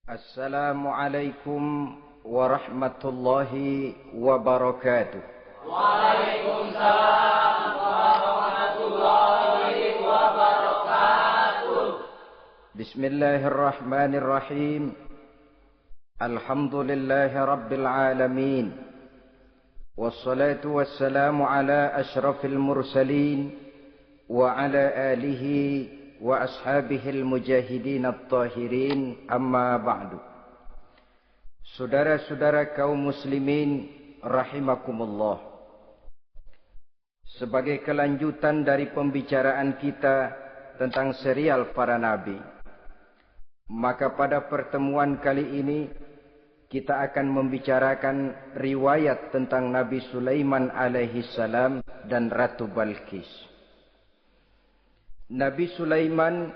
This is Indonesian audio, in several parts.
Assalamualaikum warahmatullahi wabarakatuh. Waalaikumsalam warahmatullahi wabarakatuh. Bismillahirrahmanirrahim. Alhamdulillahi rabbil alamin. Wassalatu wassalamu ala ashrafil mursalin wa ala alihi wa ashabihil mujahidin at-tahirin, amma ba'du. Saudara-saudara kaum muslimin rahimakumullah. Sebagai kelanjutan dari pembicaraan kita tentang serial para nabi, maka pada pertemuan kali ini kita akan membicarakan riwayat tentang Nabi Sulaiman alaihi salam dan Ratu Balqis. Nabi Sulaiman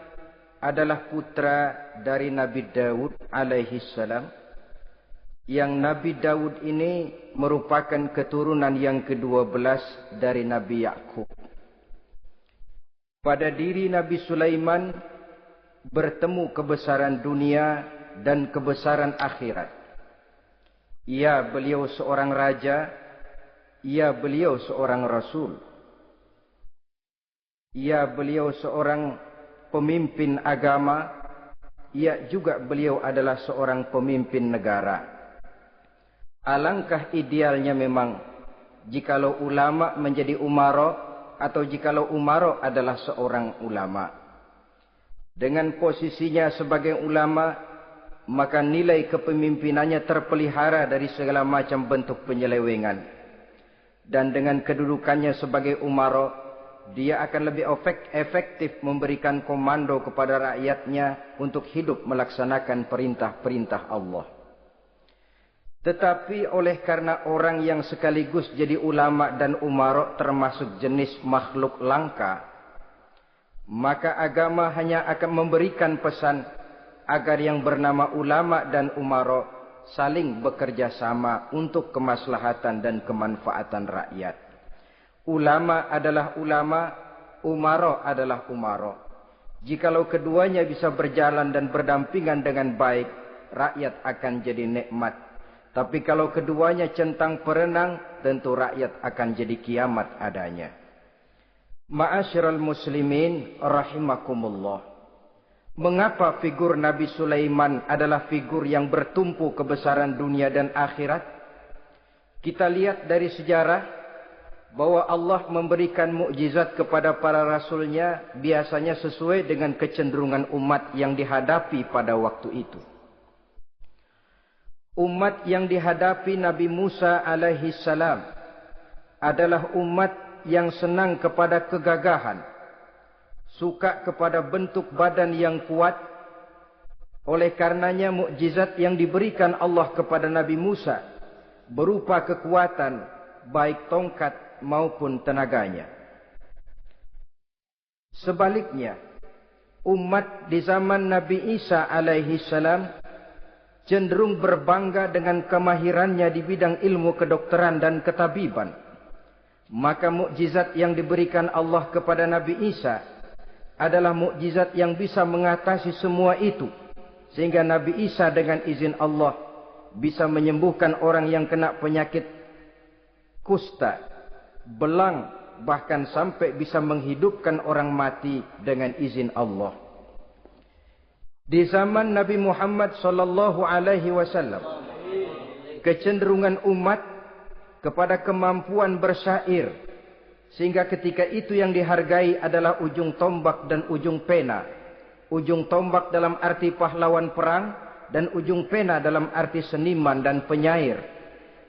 adalah putra dari Nabi Daud alaihi salam, yang Nabi Daud ini merupakan keturunan yang ke-12 dari Nabi Yakub. Pada diri Nabi Sulaiman bertemu kebesaran dunia dan kebesaran akhirat. Ya, beliau seorang raja, ya, beliau seorang rasul. Ya, beliau seorang pemimpin agama. Ya, juga beliau adalah seorang pemimpin negara. Alangkah idealnya memang jikalau ulama menjadi umara, atau jikalau umara adalah seorang ulama. Dengan posisinya sebagai ulama, maka nilai kepemimpinannya terpelihara dari segala macam bentuk penyelewengan. Dan dengan kedudukannya sebagai umara, dia akan lebih efektif memberikan komando kepada rakyatnya untuk hidup melaksanakan perintah-perintah Allah. Tetapi oleh karena orang yang sekaligus jadi ulama dan umara termasuk jenis makhluk langka, maka agama hanya akan memberikan pesan agar yang bernama ulama dan umara saling bekerja sama untuk kemaslahatan dan kemanfaatan rakyat. Ulama adalah ulama, umara adalah umara. Jikalau keduanya bisa berjalan dan berdampingan dengan baik, rakyat akan jadi nikmat. Tapi kalau keduanya centang perenang, tentu rakyat akan jadi kiamat adanya. Ma'asyiral muslimin rahimakumullah. Mengapa figur Nabi Sulaiman adalah figur yang bertumpu kebesaran dunia dan akhirat? Kita lihat dari sejarah bahwa Allah memberikan mukjizat kepada para rasulnya biasanya sesuai dengan kecenderungan umat yang dihadapi pada waktu itu. Umat yang dihadapi Nabi Musa alaihi salam adalah umat yang senang kepada kegagahan, suka kepada bentuk badan yang kuat. Oleh karenanya mukjizat yang diberikan Allah kepada Nabi Musa berupa kekuatan, baik tongkat maupun tenaganya. Sebaliknya, umat di zaman Nabi Isa alaihi salam cenderung berbangga dengan kemahirannya di bidang ilmu kedokteran dan ketabiban. Maka mukjizat yang diberikan Allah kepada Nabi Isa adalah mukjizat yang bisa mengatasi semua itu, sehingga Nabi Isa dengan izin Allah bisa menyembuhkan orang yang kena penyakit kusta, belang, bahkan sampai bisa menghidupkan orang mati dengan izin Allah. Di zaman Nabi Muhammad sallallahu alaihi wasallam, kecenderungan umat kepada kemampuan bersyair, sehingga ketika itu yang dihargai adalah ujung tombak dan ujung pena. Ujung tombak dalam arti pahlawan perang, dan ujung pena dalam arti seniman dan penyair.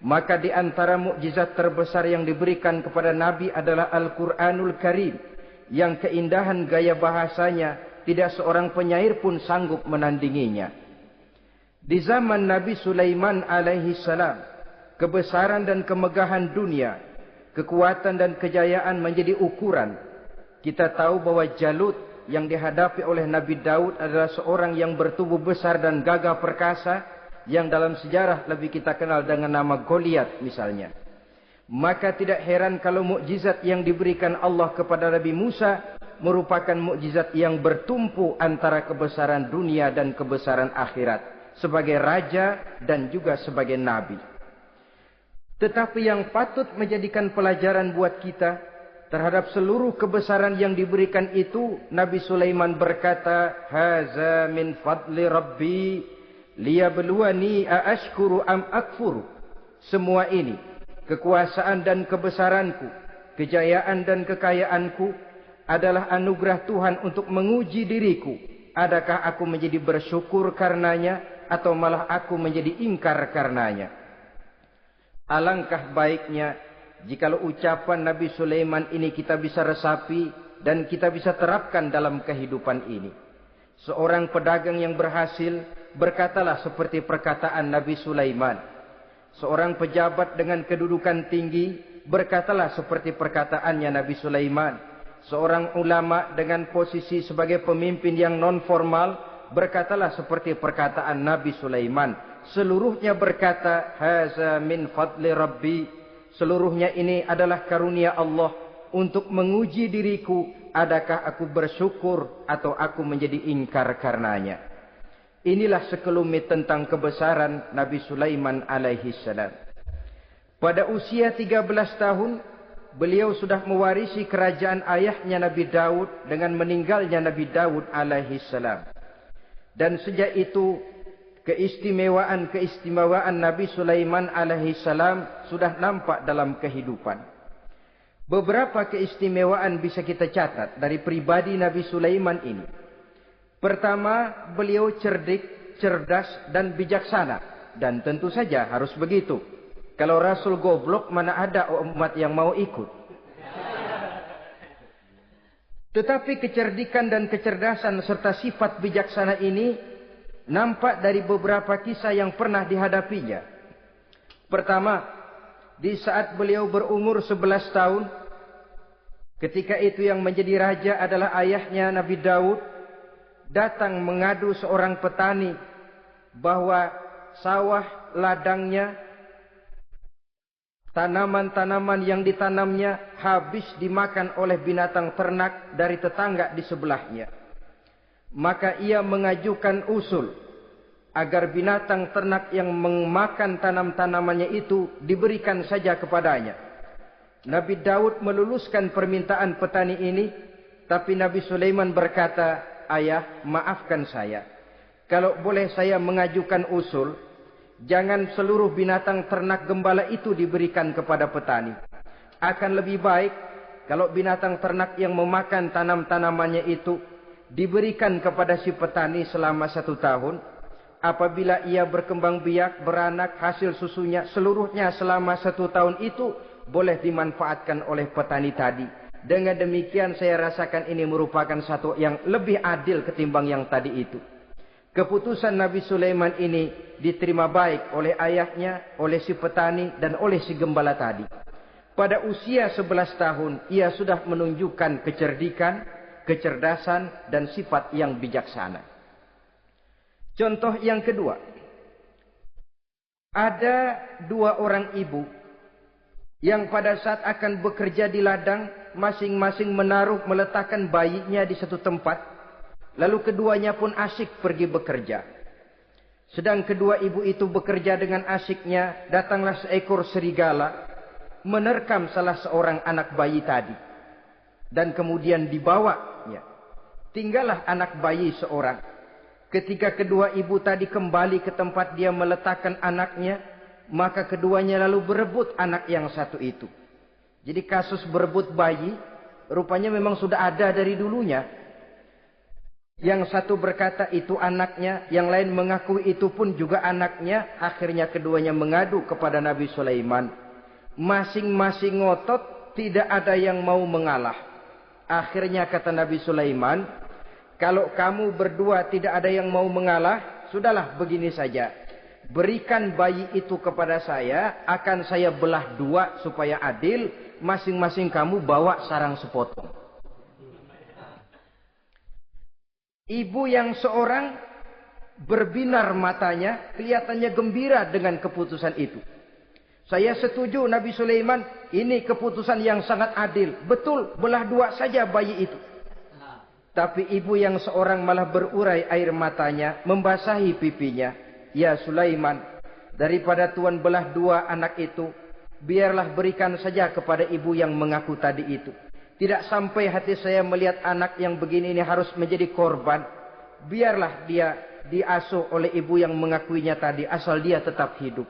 Maka di antara mukjizat terbesar yang diberikan kepada Nabi adalah Al-Quranul Karim, yang keindahan gaya bahasanya tidak seorang penyair pun sanggup menandinginya. Di zaman Nabi Sulaiman alaihi salam, kebesaran dan kemegahan dunia, kekuatan dan kejayaan menjadi ukuran. Kita tahu bahwa Jalut yang dihadapi oleh Nabi Daud adalah seorang yang bertubuh besar dan gagah perkasa, yang dalam sejarah lebih kita kenal dengan nama Goliat misalnya. Maka tidak heran kalau mukjizat yang diberikan Allah kepada Nabi Musa merupakan mukjizat yang bertumpu antara kebesaran dunia dan kebesaran akhirat, sebagai raja dan juga sebagai nabi. Tetapi yang patut menjadikan pelajaran buat kita terhadap seluruh kebesaran yang diberikan itu, Nabi Sulaiman berkata, "Haza min fadli Rabbi liyabluwani aashkuru am akfuru." Semua ini, kekuasaan dan kebesaranku, kejayaan dan kekayaanku, adalah anugerah Tuhan untuk menguji diriku. Adakah aku menjadi bersyukur karenanya, atau malah aku menjadi ingkar karenanya. Alangkah baiknya jikalau ucapan Nabi Sulaiman ini kita bisa resapi dan kita bisa terapkan dalam kehidupan ini. Seorang pedagang yang berhasil berkatalah seperti perkataan Nabi Sulaiman. Seorang pejabat dengan kedudukan tinggi berkatalah seperti perkataannya Nabi Sulaiman. Seorang ulama dengan posisi sebagai pemimpin yang non formal berkatalah seperti perkataan Nabi Sulaiman. Seluruhnya berkata, "Haza min fadli Rabbi." Seluruhnya ini adalah karunia Allah untuk menguji diriku, adakah aku bersyukur atau aku menjadi ingkar karenanya. Inilah sekelumit tentang kebesaran Nabi Sulaiman alaihi salam. Pada usia 13 tahun, beliau sudah mewarisi kerajaan ayahnya Nabi Daud dengan meninggalnya Nabi Daud alaihi salam. Dan sejak itu keistimewaan Nabi Sulaiman alaihi salam sudah nampak dalam kehidupan. Beberapa keistimewaan bisa kita catat dari pribadi Nabi Sulaiman ini. Pertama, beliau cerdik, cerdas dan bijaksana, dan tentu saja harus begitu. Kalau Rasul goblok, mana ada umat yang mau ikut. Tetapi kecerdikan dan kecerdasan serta sifat bijaksana ini nampak dari beberapa kisah yang pernah dihadapinya. Pertama, di saat beliau berumur 11 tahun, ketika itu yang menjadi raja adalah ayahnya Nabi Daud, datang mengadu seorang petani bahwa sawah ladangnya, tanaman-tanaman yang ditanamnya habis dimakan oleh binatang ternak dari tetangga di sebelahnya. Maka ia mengajukan usul agar binatang ternak yang memakan tanam-tanamannya itu diberikan saja kepadanya. Nabi Daud meluluskan permintaan petani ini, tapi Nabi Sulaiman berkata, "Ayah, maafkan saya. Kalau boleh saya mengajukan usul, jangan seluruh binatang ternak gembala itu diberikan kepada petani. Akan lebih baik kalau binatang ternak yang memakan tanam-tanamannya itu diberikan kepada si petani selama 1 tahun. Apabila ia berkembang biak, beranak, hasil susunya seluruhnya selama 1 tahun itu boleh dimanfaatkan oleh petani tadi. Dengan demikian saya rasakan ini merupakan satu yang lebih adil ketimbang yang tadi itu." Keputusan Nabi Sulaiman ini diterima baik oleh ayahnya, oleh si petani, dan oleh si gembala tadi. Pada usia 11 tahun, ia sudah menunjukkan kecerdikan, kecerdasan, dan sifat yang bijaksana. Contoh yang kedua. Ada 2 orang ibu yang pada saat akan bekerja di ladang, masing-masing meletakkan bayinya di satu tempat. Lalu keduanya pun asyik pergi bekerja. Sedang kedua ibu itu bekerja dengan asyiknya, datanglah seekor serigala menerkam salah seorang anak bayi tadi. Dan kemudian dibawanya. Tinggallah anak bayi seorang. Ketika kedua ibu tadi kembali ke tempat dia meletakkan anaknya, maka keduanya lalu berebut anak yang satu itu. Jadi kasus berebut bayi rupanya memang sudah ada dari dulunya. Yang satu berkata itu anaknya, yang lain mengakui itu pun juga anaknya. Akhirnya keduanya mengadu kepada Nabi Sulaiman. Masing-masing ngotot, tidak ada yang mau mengalah. Akhirnya kata Nabi Sulaiman, "Kalau kamu berdua tidak ada yang mau mengalah, sudahlah begini saja. berikan bayi itu kepada saya, akan saya belah dua supaya adil, masing-masing kamu bawa sarang sepotong. Ibu yang seorang berbinar matanya, kelihatannya gembira dengan keputusan itu. Saya setuju Nabi Sulaiman, ini keputusan yang sangat adil. Betul, belah dua saja bayi itu. Tapi ibu yang seorang malah berurai air matanya, membasahi pipinya. Ya Sulaiman, daripada Tuhan belah dua anak itu, biarlah berikan saja kepada ibu yang mengaku tadi itu. Tidak sampai hati saya melihat anak yang begini ini harus menjadi korban. Biarlah dia diasuh oleh ibu yang mengakuinya tadi, asal dia tetap hidup.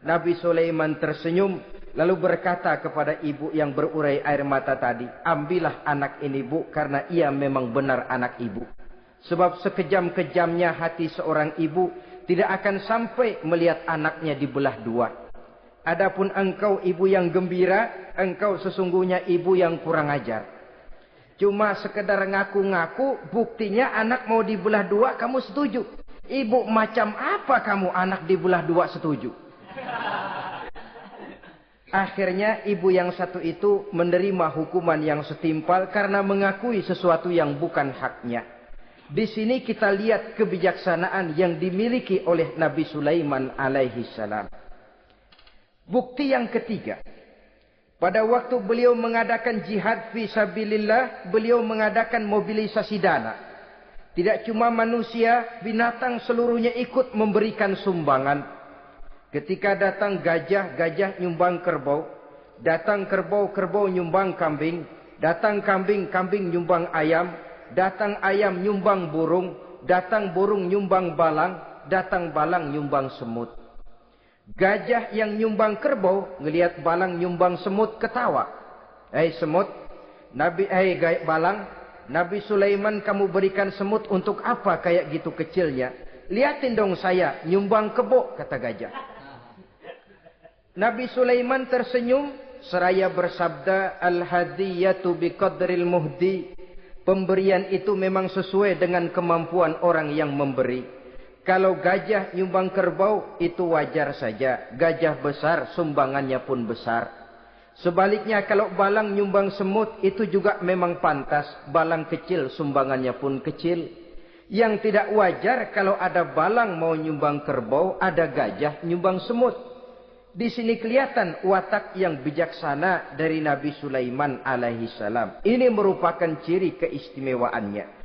Nabi Sulaiman tersenyum, lalu berkata kepada ibu yang berurai air mata tadi, ambillah anak ini bu, karena ia memang benar anak ibu. Sebab sekejam-kejamnya hati seorang ibu tidak akan sampai melihat anaknya dibelah dua. Adapun engkau ibu yang gembira, engkau sesungguhnya ibu yang kurang ajar. Cuma sekedar ngaku-ngaku, buktinya anak mau dibelah dua, kamu setuju. Ibu macam apa kamu anak dibelah dua setuju? Akhirnya ibu yang satu itu menerima hukuman yang setimpal karena mengakui sesuatu yang bukan haknya. Di sini kita lihat kebijaksanaan yang dimiliki oleh Nabi Sulaiman alaihi salam. Bukti yang ketiga. Pada waktu beliau mengadakan jihad fi sabilillah, beliau mengadakan mobilisasi dana. Tidak cuma manusia, binatang seluruhnya ikut memberikan sumbangan. Ketika datang gajah, gajah nyumbang kerbau. Datang kerbau, kerbau nyumbang kambing. Datang kambing, kambing nyumbang ayam. Datang ayam nyumbang burung. Datang burung nyumbang balang. Datang balang nyumbang semut. Gajah yang nyumbang kerbau, ngelihat balang nyumbang semut, ketawa. Semut, balang, Nabi Sulaiman kamu berikan semut untuk apa kayak gitu kecilnya? Lihatin dong saya, nyumbang kebo, kata gajah. Nabi Sulaiman tersenyum seraya bersabda, al-hadiyatu biqadril muhdi. Pemberian itu memang sesuai dengan kemampuan orang yang memberi. Kalau gajah nyumbang kerbau, itu wajar saja. Gajah besar, sumbangannya pun besar. Sebaliknya kalau balang nyumbang semut, itu juga memang pantas. Balang kecil, sumbangannya pun kecil. Yang tidak wajar kalau ada balang mau nyumbang kerbau, ada gajah nyumbang semut. Di sini kelihatan watak yang bijaksana dari Nabi Sulaiman alaihi salam. Ini merupakan ciri keistimewaannya.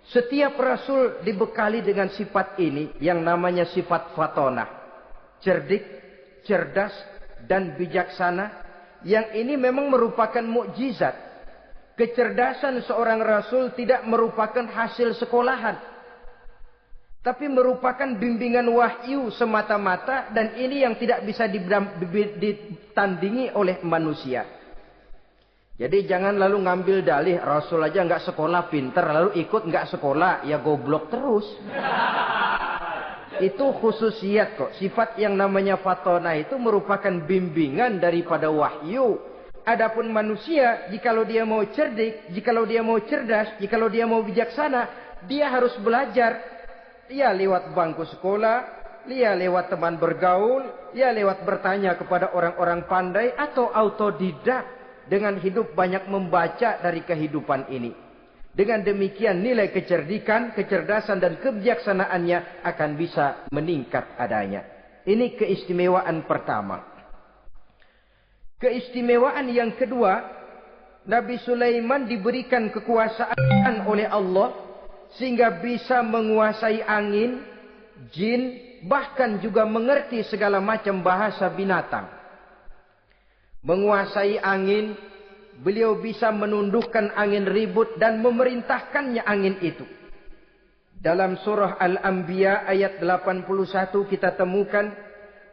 Setiap rasul dibekali dengan sifat ini yang namanya sifat fatonah. Cerdik, cerdas, dan bijaksana. Yang ini memang merupakan mukjizat. Kecerdasan seorang rasul tidak merupakan hasil sekolahan. Tapi merupakan bimbingan wahyu semata-mata, dan ini yang tidak bisa ditandingi oleh manusia. Jadi jangan lalu ngambil dalih Rasul aja nggak sekolah pinter, lalu ikut nggak sekolah ya goblok terus. Itu khususiat kok. Sifat yang namanya fatona itu merupakan bimbingan daripada wahyu. Adapun manusia, jikalau dia mau cerdik, jikalau dia mau cerdas, jikalau dia mau bijaksana, dia harus belajar. Dia lewat bangku sekolah, dia lewat teman bergaul, dia lewat bertanya kepada orang-orang pandai, atau autodidak dengan hidup banyak membaca dari kehidupan ini. Dengan demikian nilai kecerdikan, kecerdasan dan kebijaksanaannya akan bisa meningkat adanya. Ini keistimewaan pertama. Keistimewaan yang kedua, Nabi Sulaiman diberikan kekuasaan oleh Allah sehingga bisa menguasai angin, jin, bahkan juga mengerti segala macam bahasa binatang. Menguasai angin, beliau bisa menundukkan angin ribut dan memerintahkannya angin itu. Dalam surah Al-Anbiya ayat 81 kita temukan,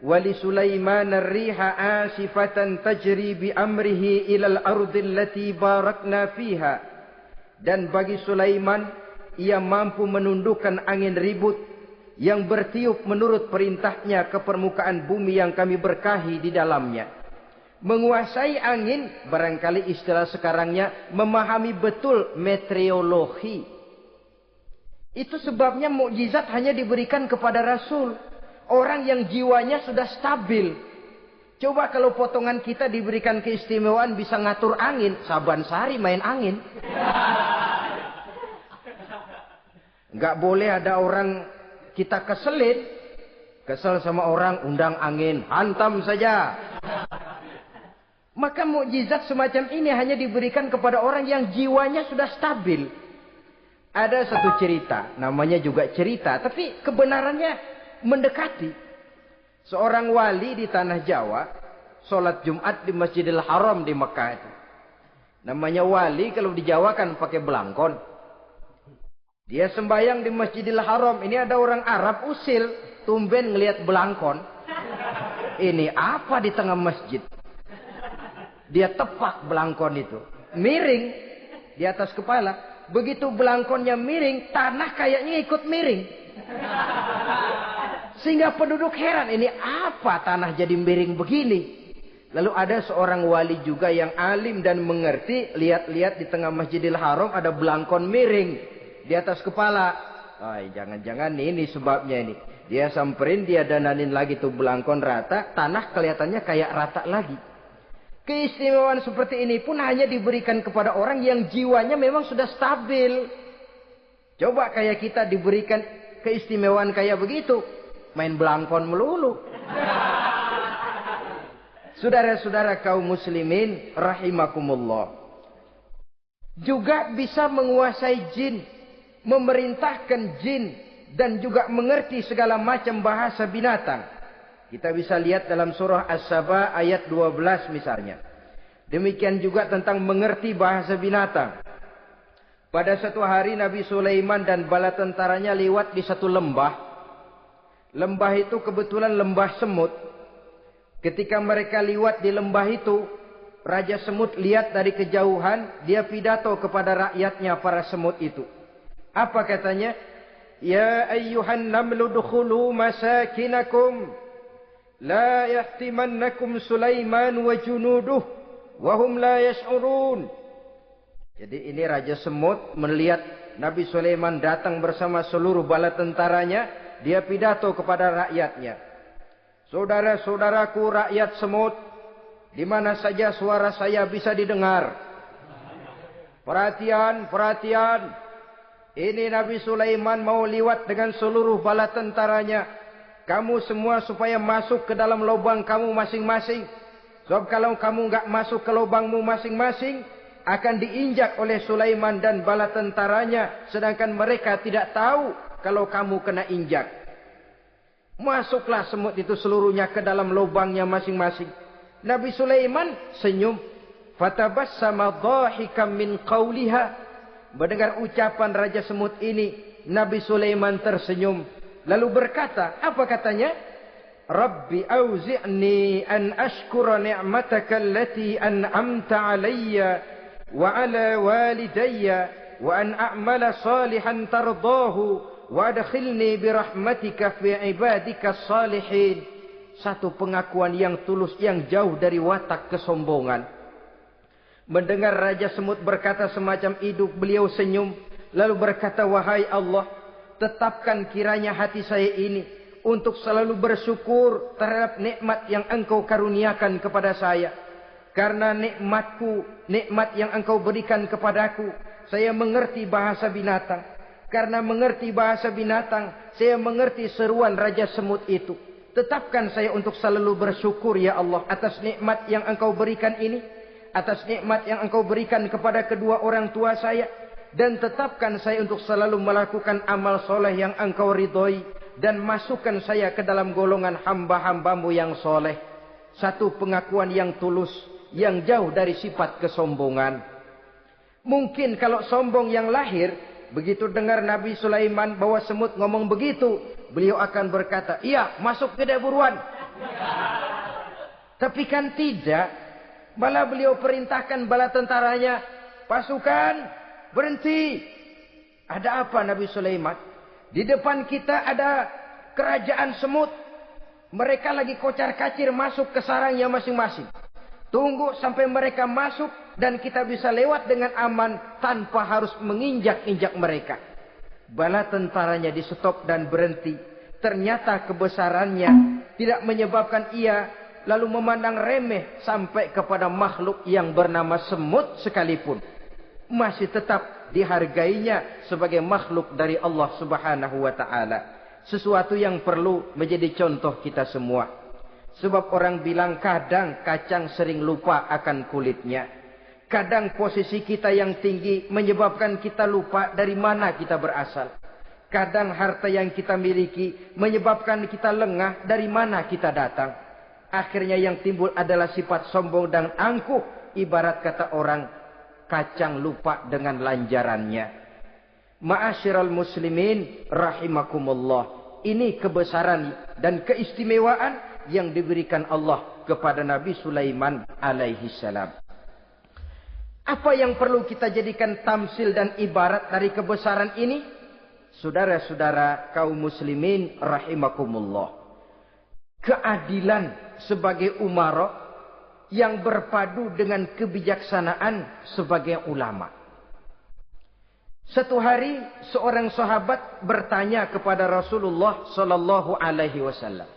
wali Sulaiman ar-riha asifatan tajri bi amrihi ilal ardil lati barakna fiha. Dan bagi Sulaiman, ia mampu menundukkan angin ribut yang bertiup menurut perintahnya ke permukaan bumi yang kami berkahi di dalamnya. Menguasai angin, barangkali istilah sekarangnya, memahami betul meteorologi. Itu sebabnya mukjizat hanya diberikan kepada Rasul. Orang yang jiwanya sudah stabil. Coba kalau potongan kita diberikan keistimewaan bisa ngatur angin. Saban sehari main angin. Nggak boleh ada orang kita keselin. Kesel sama orang, undang angin. Hantam saja. Maka mukjizat semacam ini hanya diberikan kepada orang yang jiwanya sudah stabil. Ada satu cerita, namanya juga cerita, tapi kebenarannya mendekati. Seorang wali di tanah Jawa, sholat Jumat di Masjidil Haram di Mekah itu. Namanya wali kalau di Jawa kan pakai belangkon. Dia sembahyang di Masjidil Haram. Ini ada orang Arab usil, tumben ngelihat belangkon. Ini apa di tengah masjid? Dia tepak belangkon itu. Miring di atas kepala. Begitu belangkonnya miring, tanah kayaknya ikut miring. Sehingga penduduk heran, ini apa tanah jadi miring begini? Lalu ada seorang wali juga yang alim dan mengerti. Lihat-lihat di tengah Masjidil Haram ada belangkon miring di atas kepala. Jangan-jangan ini sebabnya ini. Dia samperin, dia dananin lagi tuh belangkon rata. Tanah kelihatannya kayak rata lagi. Keistimewaan seperti ini pun hanya diberikan kepada orang yang jiwanya memang sudah stabil. Coba kayak kita diberikan keistimewaan kayak begitu. Main belangkon melulu. Saudara-saudara kaum muslimin rahimakumullah. Juga bisa menguasai jin. Memerintahkan jin. Dan juga mengerti segala macam bahasa binatang. Kita bisa lihat dalam surah As-Saba ayat 12 misalnya. Demikian juga tentang mengerti bahasa binatang. Pada satu hari Nabi Sulaiman dan bala tentaranya lewat di satu lembah. Lembah itu kebetulan lembah semut. Ketika mereka lewat di lembah itu, Raja Semut lihat dari kejauhan, dia pidato kepada rakyatnya para semut itu. Apa katanya? Ya ayyuhan namlu dukhulu masakinakum. La yahtimannakum Sulaiman wa junuduh wahum la yash'urun. Jadi ini Raja Semut melihat Nabi Sulaiman datang bersama seluruh bala tentaranya. Dia pidato kepada rakyatnya. Saudara-saudaraku rakyat semut, di mana saja suara saya bisa didengar. Perhatian, perhatian. Ini Nabi Sulaiman mau liwat dengan seluruh bala tentaranya. Kamu semua supaya masuk ke dalam lubang kamu masing-masing. Sebab kalau kamu enggak masuk ke lubangmu masing-masing, akan diinjak oleh Sulaiman dan bala tentaranya. Sedangkan mereka tidak tahu kalau kamu kena injak. Masuklah semut itu seluruhnya ke dalam lubangnya masing-masing. Nabi Sulaiman senyum. Fatabassama dhahikam min qawliha. Mendengar ucapan Raja Semut ini, Nabi Sulaiman tersenyum. Lalu berkata, apa katanya? Rabbi auzi'ni an ashkura ni'mataka allati an'amta alayya wa ala walidayya wa an a'mala salihan tardahu wa adkhilni birahmatika fi ibadika salihin. Satu pengakuan yang tulus yang jauh dari watak kesombongan. Mendengar Raja Semut berkata semacam itu, beliau senyum lalu berkata, wahai Allah, tetapkan kiranya hati saya ini untuk selalu bersyukur terhadap nikmat yang engkau karuniakan kepada saya. Karena nikmatku, nikmat yang engkau berikan kepadaku, saya mengerti bahasa binatang. Karena mengerti bahasa binatang, saya mengerti seruan Raja Semut itu. Tetapkan saya untuk selalu bersyukur ya Allah atas nikmat yang engkau berikan ini. Atas nikmat yang engkau berikan kepada kedua orang tua saya. Dan tetapkan saya untuk selalu melakukan amal soleh yang engkau ridhoi. Dan masukkan saya ke dalam golongan hamba-hambamu yang soleh. Satu pengakuan yang tulus. Yang jauh dari sifat kesombongan. Mungkin kalau sombong yang lahir. Begitu dengar Nabi Sulaiman bahwa semut ngomong begitu. Beliau akan berkata, iya masuk ke buruan. Tapi kan tidak. Malah beliau perintahkan bala tentaranya. Pasukan. Berhenti. Ada apa Nabi Sulaiman? Di depan kita ada kerajaan semut. Mereka lagi kocar-kacir masuk ke sarangnya masing-masing. Tunggu sampai mereka masuk dan kita bisa lewat dengan aman tanpa harus menginjak-injak mereka. Bala tentaranya di stop dan berhenti. ternyata kebesarannya tidak menyebabkan ia lalu memandang remeh sampai kepada makhluk yang bernama semut sekalipun. Masih tetap dihargainya sebagai makhluk dari Allah Subhanahu wa ta'ala. Sesuatu yang perlu menjadi contoh kita semua. Sebab orang bilang kadang kacang sering lupa akan kulitnya. Kadang posisi kita yang tinggi menyebabkan kita lupa dari mana kita berasal. Kadang harta yang kita miliki menyebabkan kita lengah dari mana kita datang. Akhirnya yang timbul adalah sifat sombong dan angkuh. Ibarat kata orang, kacang lupa dengan lanjarannya. Ma'asyiral muslimin rahimakumullah. Ini kebesaran dan keistimewaan yang diberikan Allah kepada Nabi Sulaiman alaihi salam. Apa yang perlu kita jadikan tamsil dan ibarat dari kebesaran ini? Saudara-saudara kaum muslimin rahimakumullah. Keadilan sebagai umara yang berpadu dengan kebijaksanaan sebagai ulama. Satu hari seorang sahabat bertanya kepada Rasulullah sallallahu alaihi wasallam.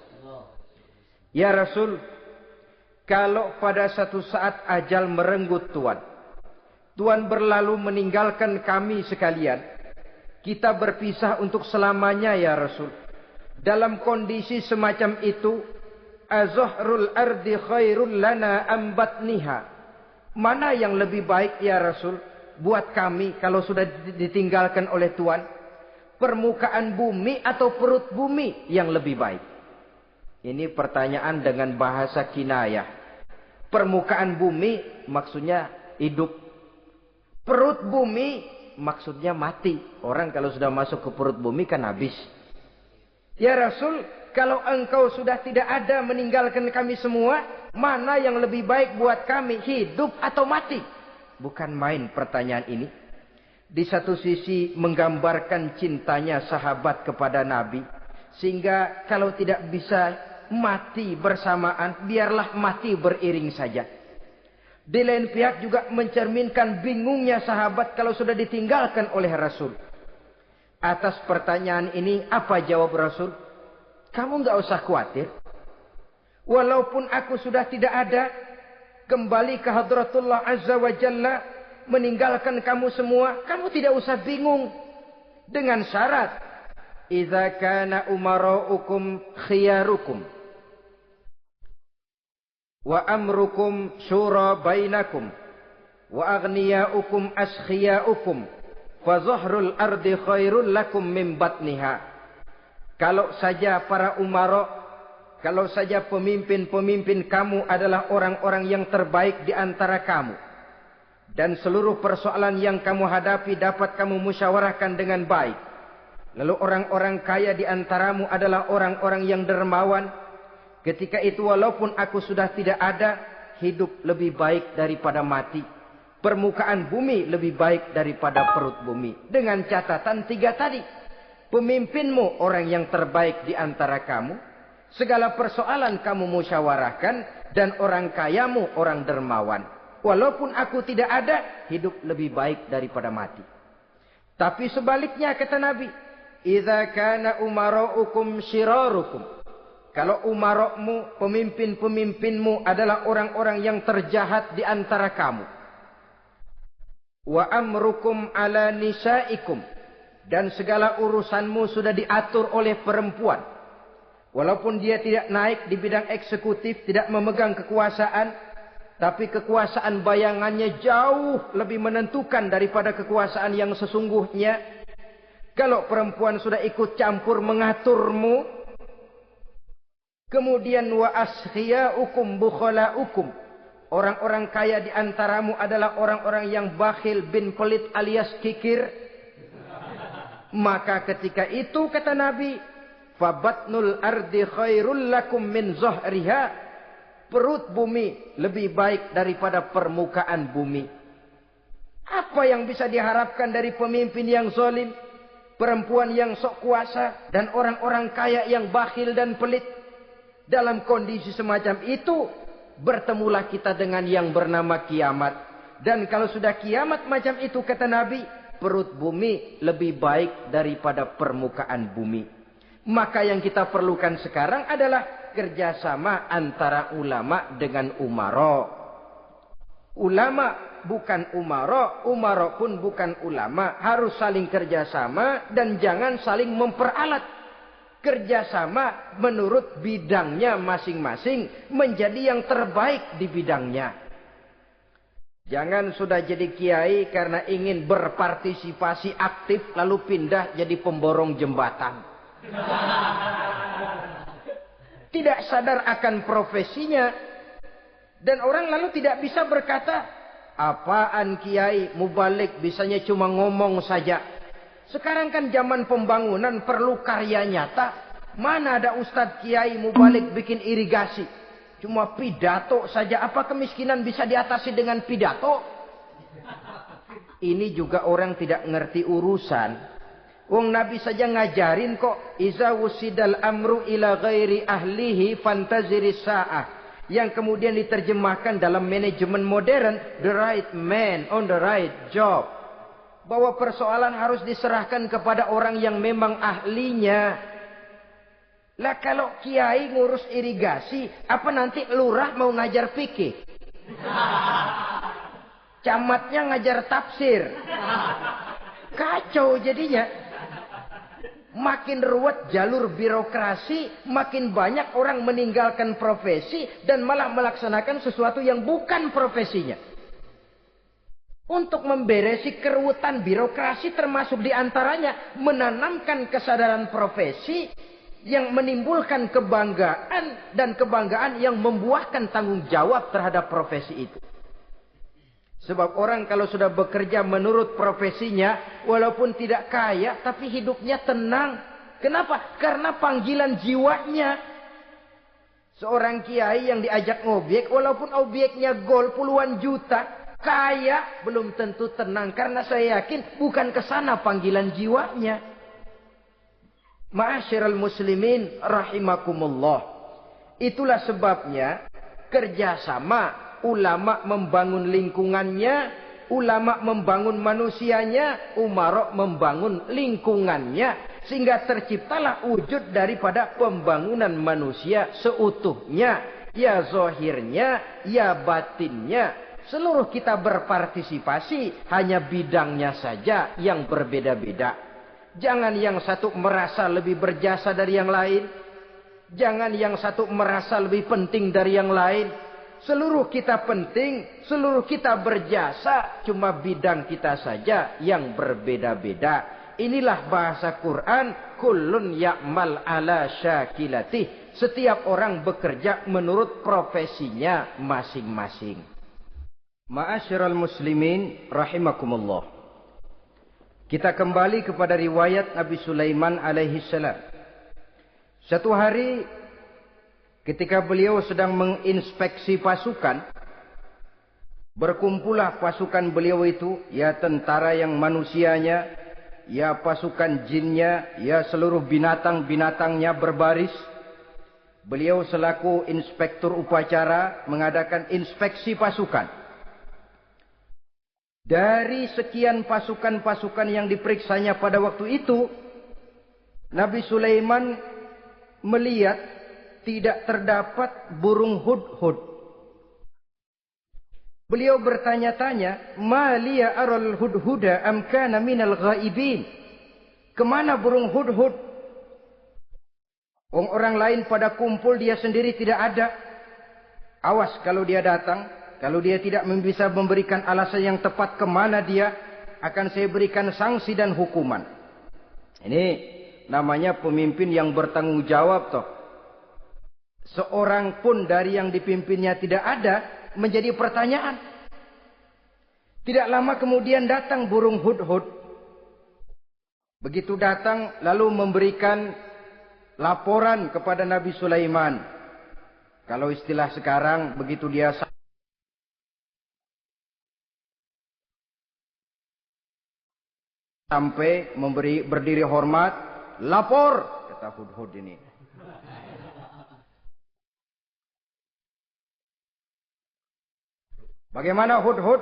Ya Rasul, kalau pada satu saat ajal merenggut Tuhan berlalu meninggalkan kami sekalian, kita berpisah untuk selamanya ya Rasul. Dalam kondisi semacam itu, azahrul ardi khairul lana ambatniha. Mana yang lebih baik ya Rasul buat kami kalau sudah ditinggalkan oleh Tuhan? Permukaan bumi atau perut bumi yang lebih baik? Ini pertanyaan dengan bahasa kinayah. Permukaan bumi maksudnya hidup. Perut bumi maksudnya mati. Orang kalau sudah masuk ke perut bumi kan habis. Ya Rasul, kalau engkau sudah tidak ada meninggalkan kami semua, mana yang lebih baik buat kami, hidup atau mati? Bukan main pertanyaan ini. Di satu sisi menggambarkan cintanya sahabat kepada Nabi. Sehingga kalau tidak bisa mati bersamaan, biarlah mati beriring saja. Di lain pihak juga mencerminkan bingungnya sahabat kalau sudah ditinggalkan oleh Rasul. Atas pertanyaan ini apa jawab Rasul? Kamu enggak usah khawatir. Walaupun aku sudah tidak ada, kembali ke hadratullah azza wa jalla, meninggalkan kamu semua, kamu tidak usah bingung. Dengan syarat, idza kana umara'ukum khiyarukum wa amrukum syura bainakum wa aghniyaukum askhiyaukum fa zahrul ardi khairul lakum min batniha. Kalau saja para umara, kalau saja pemimpin-pemimpin kamu adalah orang-orang yang terbaik di antara kamu, dan seluruh persoalan yang kamu hadapi dapat kamu musyawarahkan dengan baik, lalu orang-orang kaya di antaramu adalah orang-orang yang dermawan, ketika itu walaupun aku sudah tidak ada, hidup lebih baik daripada mati. Permukaan bumi lebih baik daripada perut bumi. Dengan catatan 3 tadi. Pemimpinmu orang yang terbaik di antara kamu. Segala persoalan kamu musyawarahkan. Dan orang kayamu orang dermawan. Walaupun aku tidak ada, hidup lebih baik daripada mati. Tapi sebaliknya kata Nabi, idza kana umara'ukum syirarukum. Kalau umara'mu, pemimpin-pemimpinmu adalah orang-orang yang terjahat di antara kamu. Wa amrukum ala nisaikum. Dan segala urusanmu sudah diatur oleh perempuan. Walaupun dia tidak naik di bidang eksekutif, tidak memegang kekuasaan, tapi kekuasaan bayangannya jauh lebih menentukan daripada kekuasaan yang sesungguhnya. Kalau perempuan sudah ikut campur mengaturmu, kemudian wa askhiyaukum bukhalaukum. Orang-orang kaya di antaramu adalah orang-orang yang bakhil bin pelit alias kikir. Maka ketika itu kata Nabi, fabatnul ardi khairul lakum min zahriha. Perut bumi lebih baik daripada permukaan bumi. Apa yang bisa diharapkan dari pemimpin yang zalim, perempuan yang sok kuasa, dan orang-orang kaya yang bakhil dan pelit? Dalam kondisi semacam itu, bertemulah kita dengan yang bernama kiamat. Dan kalau sudah kiamat macam itu kata Nabi, perut bumi lebih baik daripada permukaan bumi. Maka yang kita perlukan sekarang adalah kerjasama antara ulama dengan umara. Ulama bukan umara, umara pun bukan ulama. Harus saling kerjasama dan jangan saling memperalat. Kerjasama menurut bidangnya masing-masing menjadi yang terbaik di bidangnya. Jangan sudah jadi kiai karena ingin berpartisipasi aktif lalu pindah jadi pemborong jembatan. Tidak sadar akan profesinya. Dan orang lalu tidak bisa berkata, apaan kiai mubalik bisanya cuma ngomong saja. Sekarang kan zaman pembangunan perlu karya nyata. Mana ada ustadz kiai mubalik bikin irigasi. Cuma pidato saja. Apa kemiskinan bisa diatasi dengan pidato? Ini juga orang tidak ngerti urusan. Wong Nabi saja ngajarin kok. Iza wusidal amru ila ghairi ahlihi fantaziris sa'ah. Yang kemudian diterjemahkan dalam manajemen modern. The right man on the right job. Bahwa persoalan harus diserahkan kepada orang yang memang ahlinya. Lah kalau kiai ngurus irigasi, apa nanti lurah mau ngajar fikih? Camatnya ngajar tafsir. Kacau jadinya. Makin ruwet jalur birokrasi, makin banyak orang meninggalkan profesi dan malah melaksanakan sesuatu yang bukan profesinya. Untuk memberesi keruwetan birokrasi termasuk diantaranya menanamkan kesadaran profesi yang menimbulkan kebanggaan dan kebanggaan yang membuahkan tanggung jawab terhadap profesi itu. Sebab orang kalau sudah bekerja menurut profesinya, walaupun tidak kaya, tapi hidupnya tenang. Kenapa? Karena panggilan jiwanya. Seorang kiai yang diajak ngobek, walaupun objeknya gol puluhan juta, kaya, belum tentu tenang. Karena saya yakin bukan ke sana panggilan jiwanya. Ma'asyiral muslimin rahimakumullah. Itulah sebabnya kerjasama. Ulama membangun lingkungannya, ulama membangun manusianya, umara membangun lingkungannya. Sehingga terciptalah wujud daripada pembangunan manusia seutuhnya. Ya zahirnya, ya batinnya. Seluruh kita berpartisipasi, hanya bidangnya saja yang berbeda-beda. Jangan yang satu merasa lebih berjasa dari yang lain. Jangan yang satu merasa lebih penting dari yang lain. Seluruh kita penting, seluruh kita berjasa, cuma bidang kita saja yang berbeda-beda. Inilah bahasa Quran, kullun ya'mal ala syakilati. Setiap orang bekerja menurut profesinya masing-masing. Ma'asyiral muslimin rahimakumullah. Kita kembali kepada riwayat Nabi Sulaiman alaihi salam. Satu hari ketika beliau sedang menginspeksi pasukan, berkumpullah pasukan beliau itu, ya tentara yang manusianya, ya pasukan jinnya, ya seluruh binatang-binatangnya berbaris. Beliau selaku inspektur upacara mengadakan inspeksi pasukan. Dari sekian pasukan-pasukan yang diperiksanya pada waktu itu, Nabi Sulaiman melihat tidak terdapat burung hudhud. Beliau bertanya-tanya, "Ma liya aral hudhuda am kana minal ghaibin?" Kemana burung hudhud? Orang lain pada kumpul, dia sendiri tidak ada. Awas kalau dia datang, kalau dia tidak bisa memberikan alasan yang tepat kemana dia, akan saya berikan sanksi dan hukuman. Ini namanya pemimpin yang bertanggung jawab toh. Seorang pun dari yang dipimpinnya tidak ada, menjadi pertanyaan. Tidak lama kemudian datang burung hudhud. Begitu datang lalu memberikan laporan kepada Nabi Sulaiman. Kalau istilah sekarang, begitu dia sampai berdiri hormat, lapor, kata hudhud ini. Bagaimana hudhud?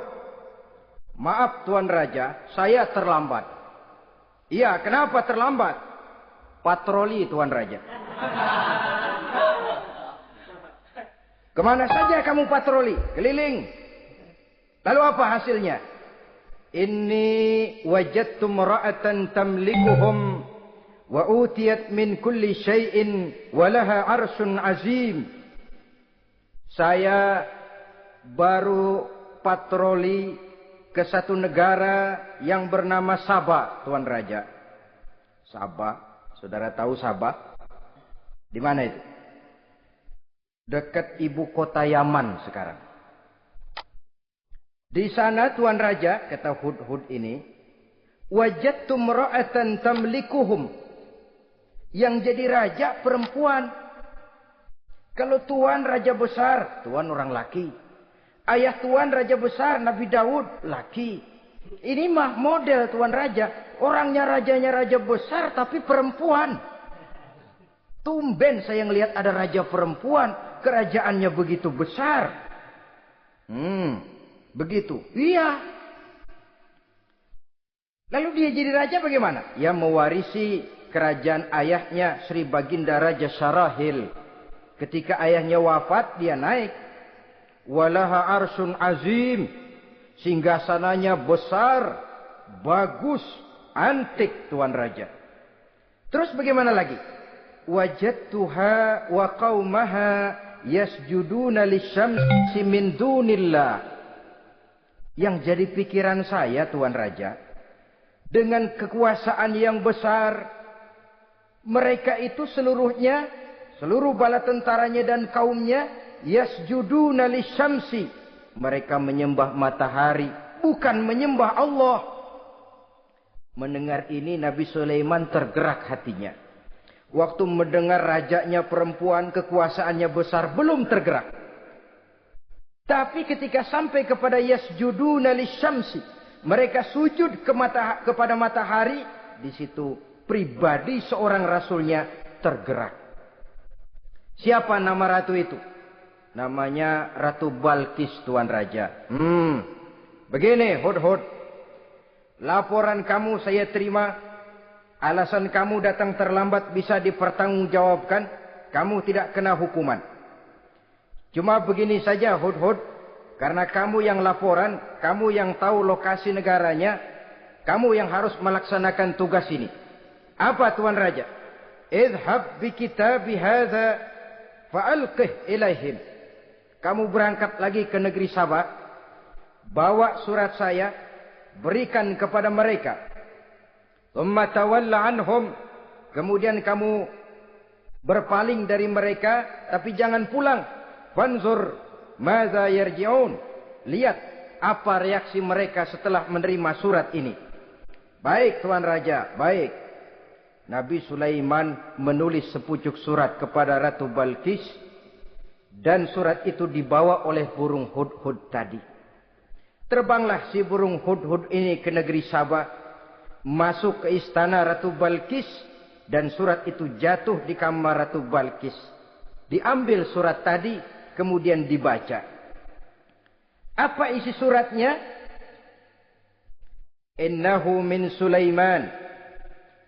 Maaf Tuan Raja, saya terlambat. Iya, kenapa terlambat? Patroli Tuan Raja. Kemana saja kamu patroli? Keliling. Lalu apa hasilnya? Inni wajadtu imra'atan tamlikuhum wa utiyat min kulli syai'in wa laha 'arsyun 'azim. Saya baru patroli ke satu negara yang bernama Sabah, Tuan Raja. Sabah, saudara tahu Sabah? Di mana itu? Dekat ibu kota Yaman sekarang. Di sana Tuan Raja, kata Hudhud ini, wajadtu imra'atan tamlikuhum. Yang jadi raja perempuan. Kalau Tuan raja besar, Tuan orang laki. Ayah Tuan raja besar, Nabi Daud, laki. Ini mah model Tuan Raja. Orangnya rajanya raja besar tapi perempuan. Tumben saya ngelihat ada raja perempuan. Kerajaannya begitu besar. Begitu. Iya. Lalu dia jadi raja bagaimana? Ya mewarisi kerajaan ayahnya Sri Baginda Raja Syarahil. Ketika ayahnya wafat dia naik. Walaha arsyun azim. Singgasananya besar. Bagus. Antik Tuan Raja. Terus bagaimana lagi? Wajadtuha wa qaumaha yasjuduna lisyamsi min dunillah. Yang jadi pikiran saya Tuan Raja, dengan kekuasaan yang besar, mereka itu seluruhnya, seluruh bala tentaranya dan kaumnya, yasjuduna lisyamsi. Mereka menyembah matahari, bukan menyembah Allah. Mendengar ini Nabi Sulaiman tergerak hatinya. Waktu mendengar rajanya perempuan, kekuasaannya besar, belum tergerak. Tapi ketika sampai kepada yasjuduna lisyamsi, mereka sujud kepada matahari, di situ pribadi seorang rasulnya tergerak. Siapa nama ratu itu? Namanya Ratu Balkis Tuan Raja. Begini Hudhud, laporan kamu saya terima. Alasan kamu datang terlambat bisa dipertanggungjawabkan. Kamu tidak kena hukuman. Cuma begini saja Hudhud. Karena kamu yang laporan. Kamu yang tahu lokasi negaranya. Kamu yang harus melaksanakan tugas ini. Apa Tuan Raja? Idhab bi kitabi hadha fa'alqih ilaihim. Kamu berangkat lagi ke negeri Sabah. Bawa surat saya. Berikan kepada mereka. Thumma tawalla anhum. Kemudian kamu berpaling dari mereka. Tapi jangan pulang. Fanzur madza yarji'un. Lihat apa reaksi mereka setelah menerima surat ini. Baik Tuan Raja, baik. Nabi Sulaiman menulis sepucuk surat kepada Ratu Balkis. Dan surat itu dibawa oleh burung Hudhud tadi. Terbanglah si burung Hudhud ini ke negeri Sabah. Masuk ke istana Ratu Balkis. Dan surat itu jatuh di kamar Ratu Balkis. Diambil surat tadi. Kemudian dibaca. Apa isi suratnya? Innahu min Sulaiman.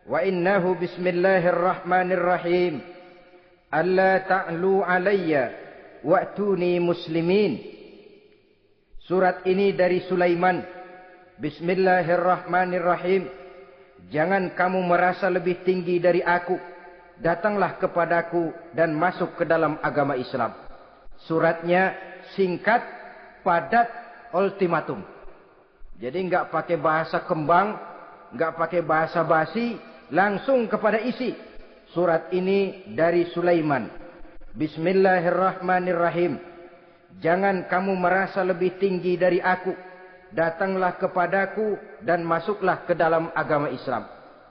Wa innahu bismillahirrahmanirrahim. Alla ta'lu alayya. Wa'tuni muslimin. Surat ini dari Sulaiman. Bismillahirrahmanirrahim. Jangan kamu merasa lebih tinggi dari aku. Datanglah kepadaku dan masuk ke dalam agama Islam. Suratnya singkat, padat, ultimatum. Jadi enggak pakai bahasa kembang, enggak pakai bahasa basi, langsung kepada isi. Surat ini dari Sulaiman. Bismillahirrahmanirrahim. Jangan kamu merasa lebih tinggi dari aku. Datanglah kepadaku dan masuklah ke dalam agama Islam.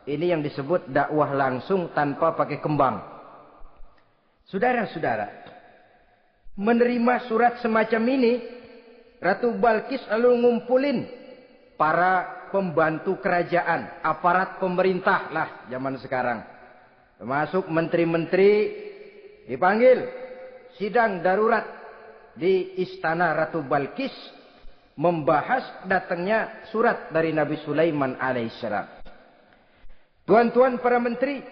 Ini yang disebut dakwah langsung tanpa pakai kembang. Saudara-saudara, menerima surat semacam ini, Ratu Balkis lalu ngumpulin para pembantu kerajaan, aparat pemerintah lah zaman sekarang. Termasuk menteri-menteri dipanggil sidang darurat di istana Ratu Balkis. Membahas datangnya surat dari Nabi Sulaiman alaihissalam. Tuan-tuan para menteri,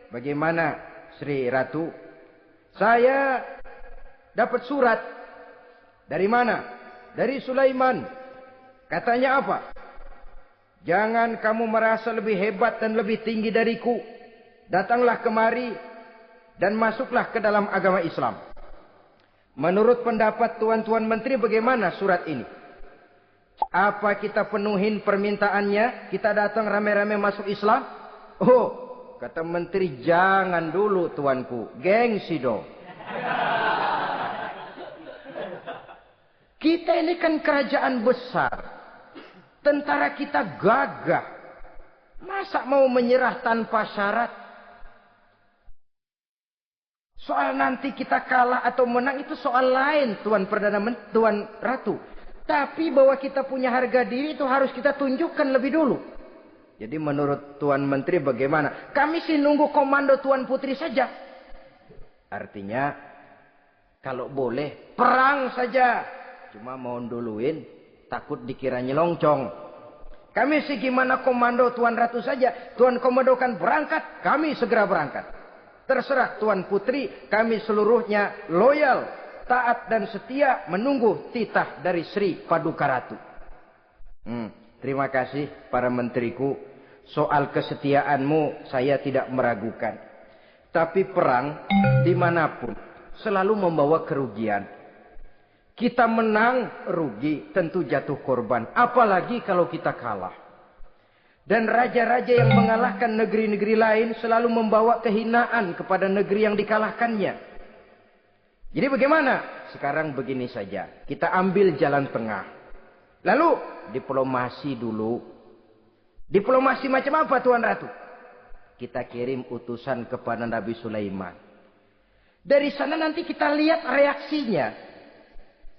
Bagaimana Sri Ratu? Saya dapat surat. Dari mana? Dari Sulaiman. Katanya apa? Jangan kamu merasa lebih hebat dan lebih tinggi dariku. Datanglah kemari dan masuklah ke dalam agama Islam. Menurut pendapat tuan-tuan menteri, bagaimana surat ini? Apa kita penuhin permintaannya? Kita datang rame-rame masuk Islam? Oh, kata menteri, jangan dulu tuanku. Gengsi dong. Kita ini kan kerajaan besar. Tentara kita gagah. Masa mau menyerah tanpa syarat? Soal nanti kita kalah atau menang itu soal lain, Tuan Ratu. Tapi bahwa kita punya harga diri itu harus kita tunjukkan lebih dulu. Jadi menurut Tuan Menteri bagaimana? Kami sih nunggu komando Tuan Putri saja. Artinya kalau boleh perang saja. Cuma mau duluin takut dikira nyelongcong. Kami sih gimana komando Tuan Ratu saja. Tuan komandokan berangkat, kami segera berangkat. Terserah Tuan Putri, kami seluruhnya loyal, taat dan setia menunggu titah dari Sri Paduka Ratu. Terima kasih para menteriku. Soal kesetiaanmu saya tidak meragukan. Tapi perang dimanapun selalu membawa kerugian. Kita menang rugi, tentu jatuh korban. Apalagi kalau kita kalah. Dan raja-raja yang mengalahkan negeri-negeri lain selalu membawa kehinaan kepada negeri yang dikalahkannya. Jadi bagaimana? Sekarang begini saja. Kita ambil jalan tengah. Lalu diplomasi dulu. Diplomasi macam apa Tuan Ratu? Kita kirim utusan kepada Nabi Sulaiman. Dari sana nanti kita lihat reaksinya.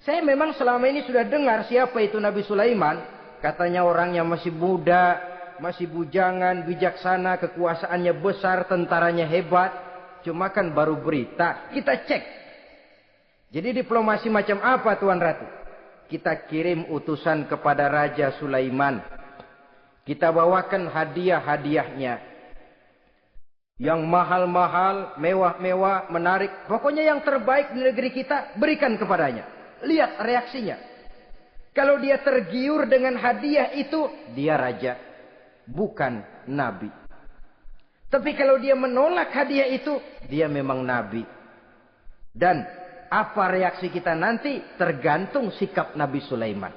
Saya memang selama ini sudah dengar siapa itu Nabi Sulaiman. Katanya orangnya masih muda, masih bujangan, bijaksana, kekuasaannya besar, tentaranya hebat. Cuma kan baru berita. Kita cek. Jadi diplomasi macam apa Tuan Ratu? Kita kirim utusan kepada Raja Sulaiman. Kita bawakan hadiah-hadiahnya. Yang mahal-mahal, mewah-mewah, menarik. Pokoknya yang terbaik di negeri kita, berikan kepadanya. Lihat reaksinya. Kalau dia tergiur dengan hadiah itu, dia raja. Bukan nabi. Tapi kalau dia menolak hadiah itu, dia memang nabi. Dan apa reaksi kita nanti tergantung sikap Nabi Sulaiman.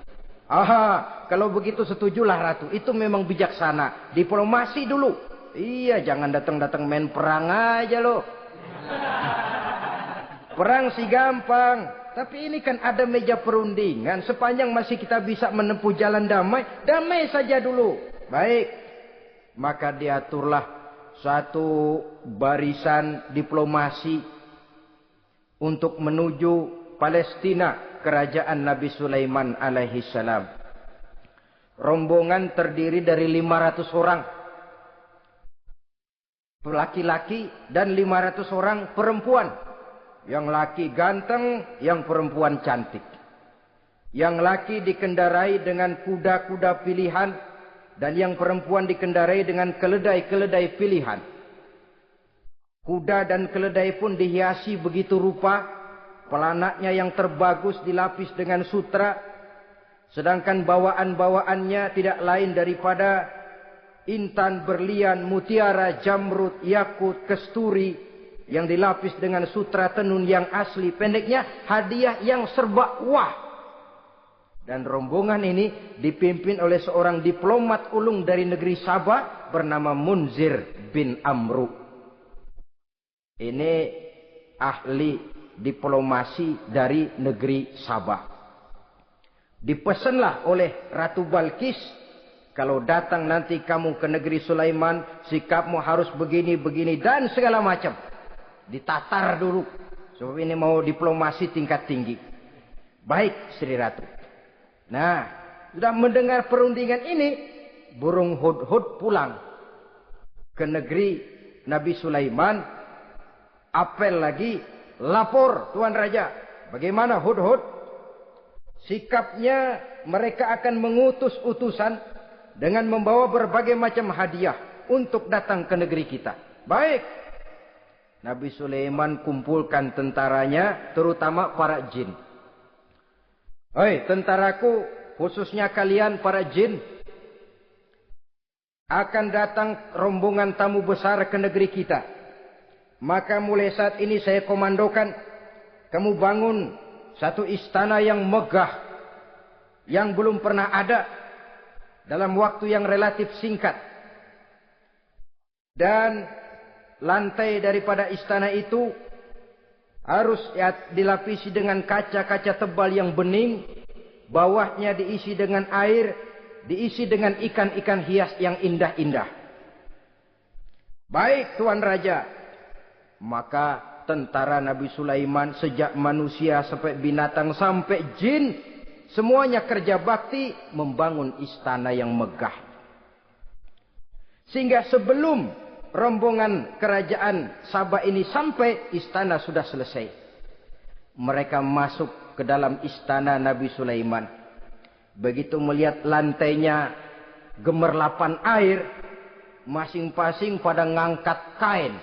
Aha, kalau begitu setujulah Ratu. Itu memang bijaksana. Diplomasi dulu. Iya, jangan datang-datang main perang aja loh. Perang sih gampang. Tapi ini kan ada meja perundingan. Sepanjang masih kita bisa menempuh jalan damai, damai saja dulu. Baik. Maka diaturlah satu barisan diplomasi untuk menuju Palestina, kerajaan Nabi Sulaiman alaihi salam. Rombongan terdiri dari 500 orang laki-laki dan 500 orang perempuan. Yang laki ganteng, yang perempuan cantik. Yang laki dikendarai dengan kuda-kuda pilihan, dan yang perempuan dikendarai dengan keledai-keledai pilihan. Kuda dan keledai pun dihiasi begitu rupa. Pelanaknya yang terbagus dilapis dengan sutra. Sedangkan bawaan-bawaannya tidak lain daripada intan, berlian, mutiara, jamrud, yakut, kesturi. Yang dilapis dengan sutra tenun yang asli. Pendeknya hadiah yang serba wah. Dan rombongan ini dipimpin oleh seorang diplomat ulung dari negeri Sabah bernama Munzir bin Amru. Ini ahli diplomasi dari negeri Sabah. Dipesanlah oleh Ratu Balkis, kalau datang nanti kamu ke negeri Sulaiman, sikapmu harus begini, begini dan segala macam. Ditatar dulu. Sebab ini mau diplomasi tingkat tinggi. Baik Sri Ratu. Nah, sudah mendengar perundingan ini, burung hudhud pulang ke negeri Nabi Sulaiman. Apel lagi, lapor Tuan Raja. Bagaimana hudhud? Sikapnya mereka akan mengutus utusan dengan membawa berbagai macam hadiah untuk datang ke negeri kita. Baik. Nabi Sulaiman kumpulkan tentaranya, terutama para jin. Hei tentaraku, khususnya kalian para jin, akan datang rombongan tamu besar ke negeri kita. Maka mulai saat ini saya komandokan, kamu bangun satu istana yang megah, yang belum pernah ada dalam waktu yang relatif singkat. Dan lantai daripada istana itu harus dilapisi dengan kaca-kaca tebal yang bening. Bawahnya diisi dengan air, diisi dengan ikan-ikan hias yang indah-indah. Baik Tuan Raja. Maka tentara Nabi Sulaiman sejak manusia sampai binatang sampai jin, semuanya kerja bakti membangun istana yang megah. Sehingga sebelum rombongan kerajaan Sabah ini sampai, istana sudah selesai. Mereka masuk ke dalam istana Nabi Sulaiman. Begitu melihat lantainya gemerlapan air, masing-masing pada ngangkat kain.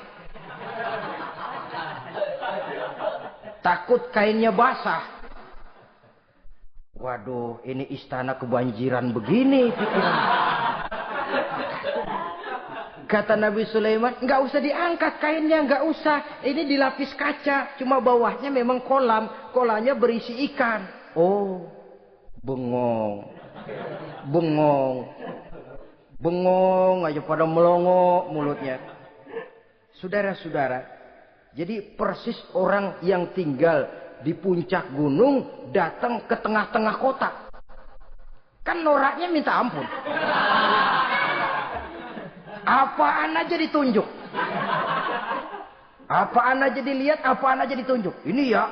Takut kainnya basah. Waduh, ini istana kebanjiran begini pikiran. Kata Nabi Sulaiman, nggak usah diangkat kainnya, nggak usah. Ini dilapis kaca, cuma bawahnya memang kolam. Kolamnya berisi ikan. Oh, bengong. Bengong. Bengong aja pada melongo mulutnya. Saudara-saudara, jadi persis orang yang tinggal di puncak gunung datang ke tengah-tengah kota. Kan noraknya minta ampun. Apaan aja ditunjuk. Apaan aja dilihat, apaan aja ditunjuk. Ini ya,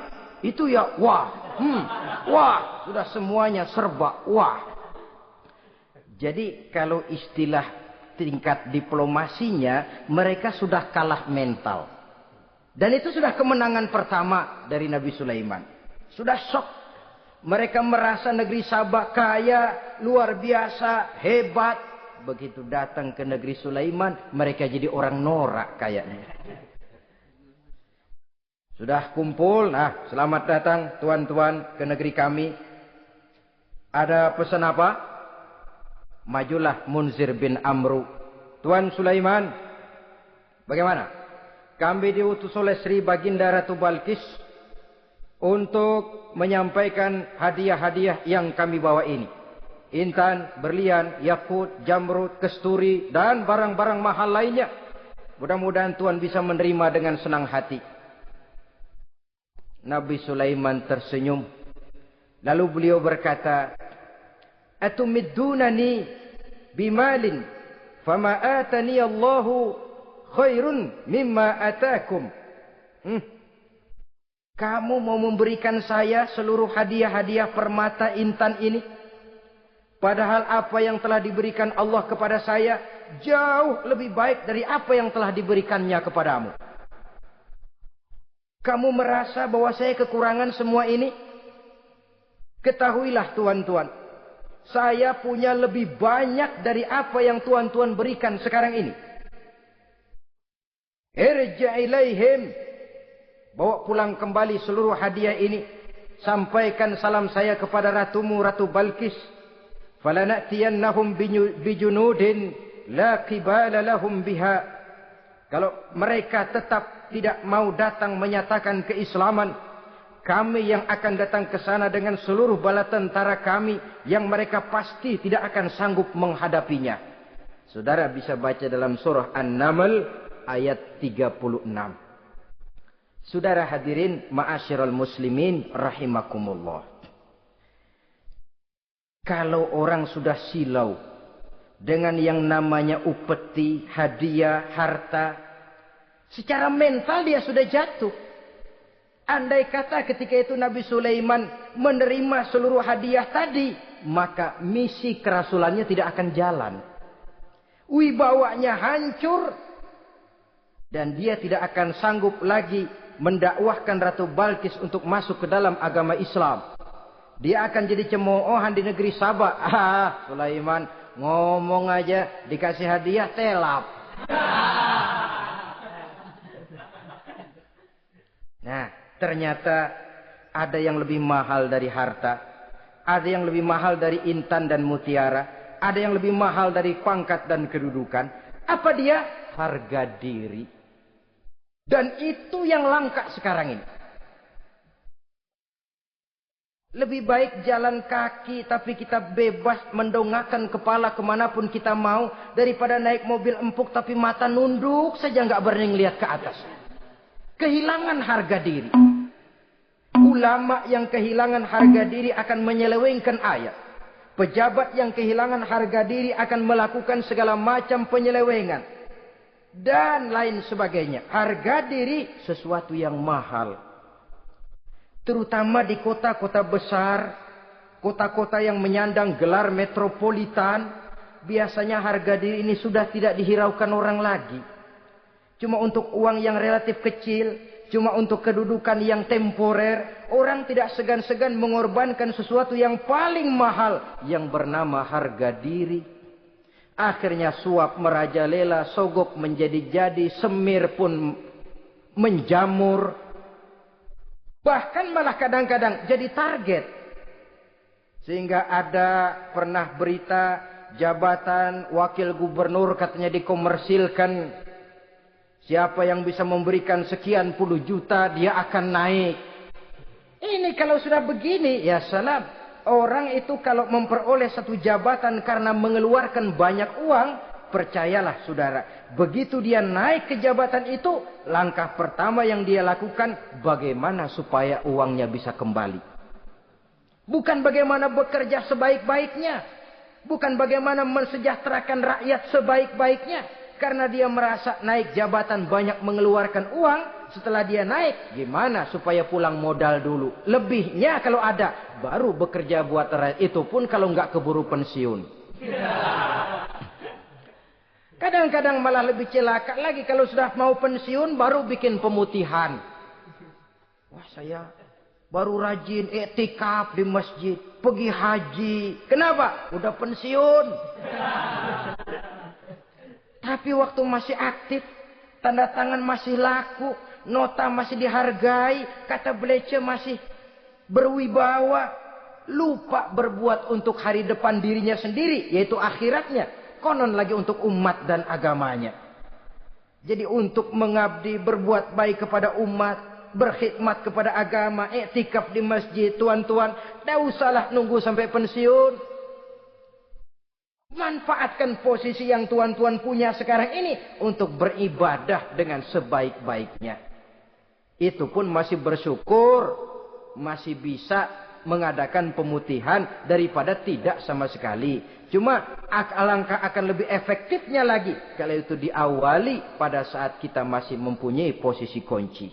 itu ya, wah. Wah, sudah semuanya serba wah. Jadi kalau istilah tingkat diplomasinya, mereka sudah kalah mental. Dan itu sudah kemenangan pertama dari Nabi Sulaiman. Sudah shock. Mereka merasa negeri Sabah kaya, luar biasa, hebat. Begitu datang ke negeri Sulaiman, mereka jadi orang norak kayaknya. Sudah kumpul, nah selamat datang tuan-tuan ke negeri kami. Ada pesan apa? Majulah Munzir bin Amru. Tuan Sulaiman, bagaimana? Kami diutus oleh Sri Baginda Ratu Balkis untuk menyampaikan hadiah-hadiah yang kami bawa ini. Intan, berlian, yakut, jamrud, kesturi, dan barang-barang mahal lainnya. Mudah-mudahan Tuhan bisa menerima dengan senang hati. Nabi Sulaiman tersenyum. Lalu beliau berkata, Atumiddunani bimalin, fama atani Allahu khairun mimma atakum. Kamu mau memberikan saya seluruh hadiah-hadiah permata intan ini? Padahal apa yang telah diberikan Allah kepada saya jauh lebih baik dari apa yang telah diberikannya kepadamu. Kamu merasa bahwa saya kekurangan semua ini? Ketahuilah tuan-tuan, saya punya lebih banyak dari apa yang tuan-tuan berikan sekarang ini. Irja' ilaihim, bawa pulang kembali seluruh hadiah ini. Sampaikan salam saya kepada ratumu, Ratu Balkis. Falanatiyannahum bijunudin la qibala lahum biha. Kalau mereka tetap tidak mau datang menyatakan keislaman, kami yang akan datang ke sana dengan seluruh bala tentara kami yang mereka pasti tidak akan sanggup menghadapinya. Saudara bisa baca dalam surah An-Naml ayat 36. Saudara hadirin ma'asyiral muslimin rahimakumullah. Kalau orang sudah silau dengan yang namanya upeti, hadiah, harta, secara mental dia sudah jatuh. Andai kata ketika itu Nabi Sulaiman menerima seluruh hadiah tadi, maka misi kerasulannya tidak akan jalan. Wibawanya hancur dan dia tidak akan sanggup lagi mendakwahkan Ratu Balkis untuk masuk ke dalam agama Islam. Dia akan jadi cemoohan di negeri Sabah. Sulaiman ngomong aja dikasih hadiah telap. Nah, ternyata ada yang lebih mahal dari harta. Ada yang lebih mahal dari intan dan mutiara. Ada yang lebih mahal dari pangkat dan kedudukan. Apa dia? Harga diri. Dan itu yang langka sekarang ini. Lebih baik jalan kaki tapi kita bebas mendongakkan kepala kemanapun kita mau. Daripada naik mobil empuk tapi mata nunduk saja nggak berani lihat ke atas. Kehilangan harga diri. Ulama yang kehilangan harga diri akan menyelewengkan ayat. Pejabat yang kehilangan harga diri akan melakukan segala macam penyelewengan. Dan lain sebagainya. Harga diri sesuatu yang mahal. Terutama di kota-kota besar. Kota-kota yang menyandang gelar metropolitan. Biasanya harga diri ini sudah tidak dihiraukan orang lagi. Cuma untuk uang yang relatif kecil. Cuma untuk kedudukan yang temporer. Orang tidak segan-segan mengorbankan sesuatu yang paling mahal. Yang bernama harga diri. Akhirnya suap merajalela. Sogok menjadi-jadi. Semir pun menjamur. Bahkan malah kadang-kadang jadi target. Sehingga ada pernah berita jabatan wakil gubernur katanya dikomersilkan. Siapa yang bisa memberikan sekian puluh juta dia akan naik. Ini kalau sudah begini ya salam. Orang itu kalau memperoleh satu jabatan karena mengeluarkan banyak uang. Percayalah saudara. Begitu dia naik ke jabatan itu. Langkah pertama yang dia lakukan. Bagaimana supaya uangnya bisa kembali. Bukan bagaimana bekerja sebaik-baiknya. Bukan bagaimana mensejahterakan rakyat sebaik-baiknya. Karena dia merasa naik jabatan banyak mengeluarkan uang. Setelah dia naik. Gimana supaya pulang modal dulu. Lebihnya kalau ada. Baru bekerja buat rakyat. Itu pun kalau nggak keburu pensiun. Kadang-kadang malah lebih celaka lagi. Kalau sudah mau pensiun baru bikin pemutihan. Wah saya baru rajin iktikaf di masjid. Pergi haji. Kenapa? Udah pensiun. Tapi waktu masih aktif, tanda tangan masih laku, nota masih dihargai, kata belece masih berwibawa, lupa berbuat untuk hari depan dirinya sendiri, yaitu akhiratnya, konon lagi untuk umat dan agamanya. Jadi untuk mengabdi, berbuat baik kepada umat, berkhidmat kepada agama, iktikaf di masjid, tuan-tuan, tidak usahlah nunggu sampai pensiun. Manfaatkan posisi yang tuan-tuan punya sekarang ini untuk beribadah dengan sebaik-baiknya. Itu pun masih bersyukur, masih bisa mengadakan pemutihan daripada tidak sama sekali. Cuma alangkah akan lebih efektifnya lagi kalau itu diawali pada saat kita masih mempunyai posisi kunci.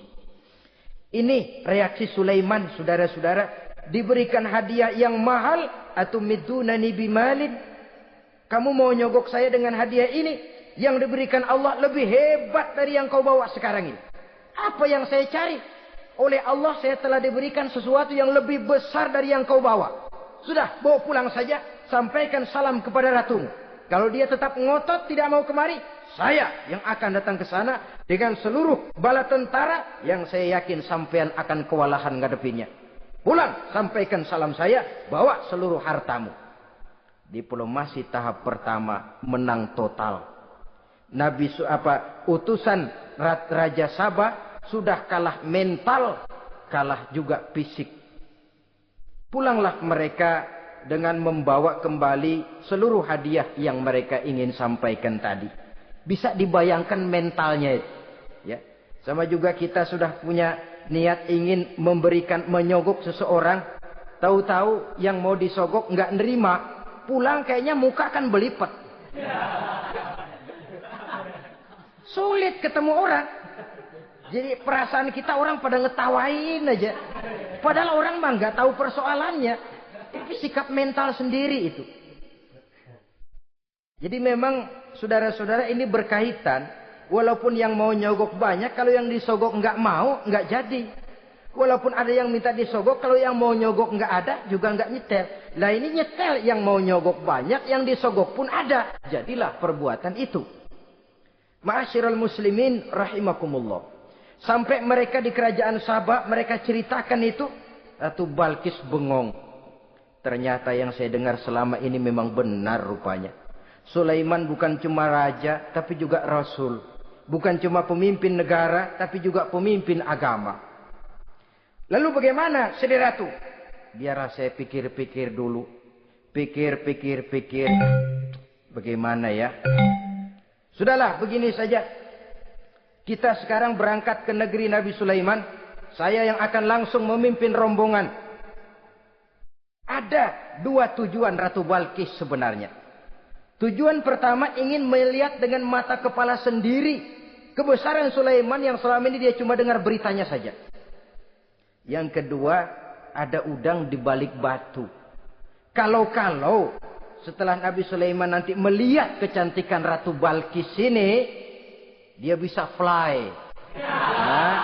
Ini reaksi Sulaiman, saudara-saudara, diberikan hadiah yang mahal atau midunani bimalin. Kamu mau nyogok saya dengan hadiah ini. Yang diberikan Allah lebih hebat dari yang kau bawa sekarang ini. Apa yang saya cari? Oleh Allah saya telah diberikan sesuatu yang lebih besar dari yang kau bawa. Sudah, bawa pulang saja. Sampaikan salam kepada ratumu. Kalau dia tetap ngotot tidak mau kemari. Saya yang akan datang ke sana. Dengan seluruh bala tentara. Yang saya yakin sampean akan kewalahan ngadepinnya. Pulang, sampaikan salam saya. Bawa seluruh hartamu. Diplomasi tahap pertama menang total. Utusan Raja Sabah sudah kalah mental, kalah juga fisik. Pulanglah mereka dengan membawa kembali seluruh hadiah yang mereka ingin sampaikan tadi. Bisa dibayangkan mentalnya, ya. Sama juga kita sudah punya niat ingin menyogok seseorang, tahu-tahu yang mau disogok nggak nerima. Pulang kayaknya muka kan belipet. Sulit ketemu orang. Jadi perasaan kita orang pada ngetawain aja. Padahal orang mah nggak tahu persoalannya. Tapi sikap mental sendiri itu. Jadi memang saudara-saudara ini berkaitan. Walaupun yang mau nyogok banyak, kalau yang disogok nggak mau, nggak jadi. Walaupun ada yang minta disogok, kalau yang mau nyogok nggak ada, juga nggak nyetel. Lah ini nyetel, yang mau nyogok banyak, yang disogok pun ada. Jadilah perbuatan itu. Ma'asyiral muslimin rahimakumullah. Sampai mereka di kerajaan Sabah, mereka ceritakan itu. Ratu Balkis bengong. Ternyata yang saya dengar selama ini memang benar rupanya. Sulaiman bukan cuma raja, tapi juga rasul. Bukan cuma pemimpin negara, tapi juga pemimpin agama. Lalu bagaimana, Sri Ratu? Biar saya pikir-pikir dulu. Pikir. Bagaimana ya? Sudahlah, begini saja. Kita sekarang berangkat ke negeri Nabi Sulaiman. Saya yang akan langsung memimpin rombongan. Ada 2 tujuan Ratu Balkis sebenarnya. Tujuan pertama ingin melihat dengan mata kepala sendiri kebesaran Sulaiman yang selama ini dia cuma dengar beritanya saja. Yang kedua, ada udang di balik batu. Kalau setelah Nabi Sulaiman nanti melihat kecantikan Ratu Balkis ini, dia bisa fly. Nah,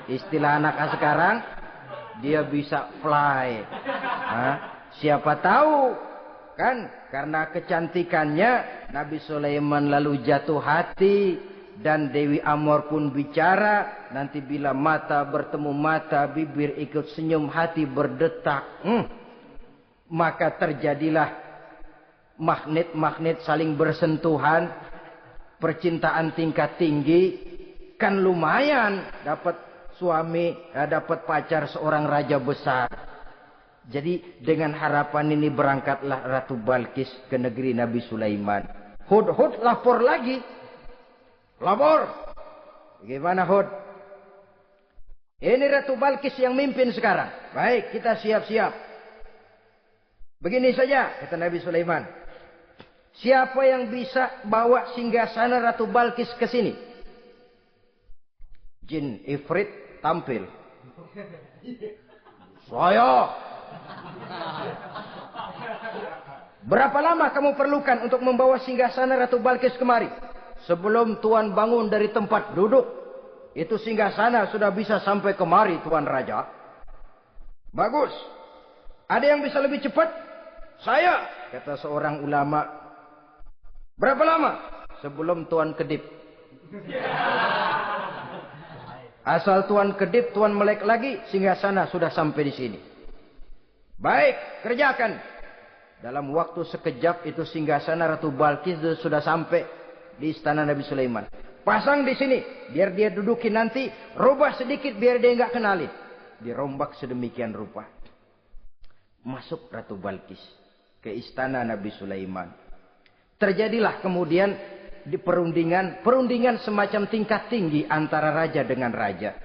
istilah anak sekarang, dia bisa fly. Nah, siapa tahu kan karena kecantikannya Nabi Sulaiman lalu jatuh hati dan Dewi Amor pun bicara. Nanti bila mata bertemu mata, bibir ikut senyum, hati berdetak. Maka terjadilah magnet-magnet saling bersentuhan, percintaan tingkat tinggi. Kan lumayan dapat suami, dapat pacar seorang raja besar. Jadi dengan harapan ini berangkatlah Ratu Balkis ke negeri Nabi Sulaiman. Hud lapor lagi. Lapor. Bagaimana Hud? Ini Ratu Balkis yang mimpin sekarang. Baik, kita siap-siap. Begini saja, kata Nabi Sulaiman. Siapa yang bisa bawa singgasana Ratu Balkis ke sini? Jin Ifrit tampil. Saya. Berapa lama kamu perlukan untuk membawa singgasana Ratu Balkis kemari? Sebelum Tuan bangun dari tempat duduk, itu singgasana sudah bisa sampai kemari, Tuan Raja. Bagus. Ada yang bisa lebih cepat? Saya, kata seorang ulama. Berapa lama? Sebelum Tuan kedip. Asal Tuan kedip, Tuan melek lagi, singgasana sudah sampai di sini. Baik, kerjakan. Dalam waktu sekejap itu singgasana Ratu Balkis sudah sampai di istana Nabi Sulaiman. Pasang di sini, biar dia dudukin nanti. Rubah sedikit biar dia nggak kenalin. Dirombak sedemikian rupa. Masuk Ratu Balkis ke istana Nabi Sulaiman. Terjadilah kemudian di perundingan semacam tingkat tinggi antara raja dengan raja.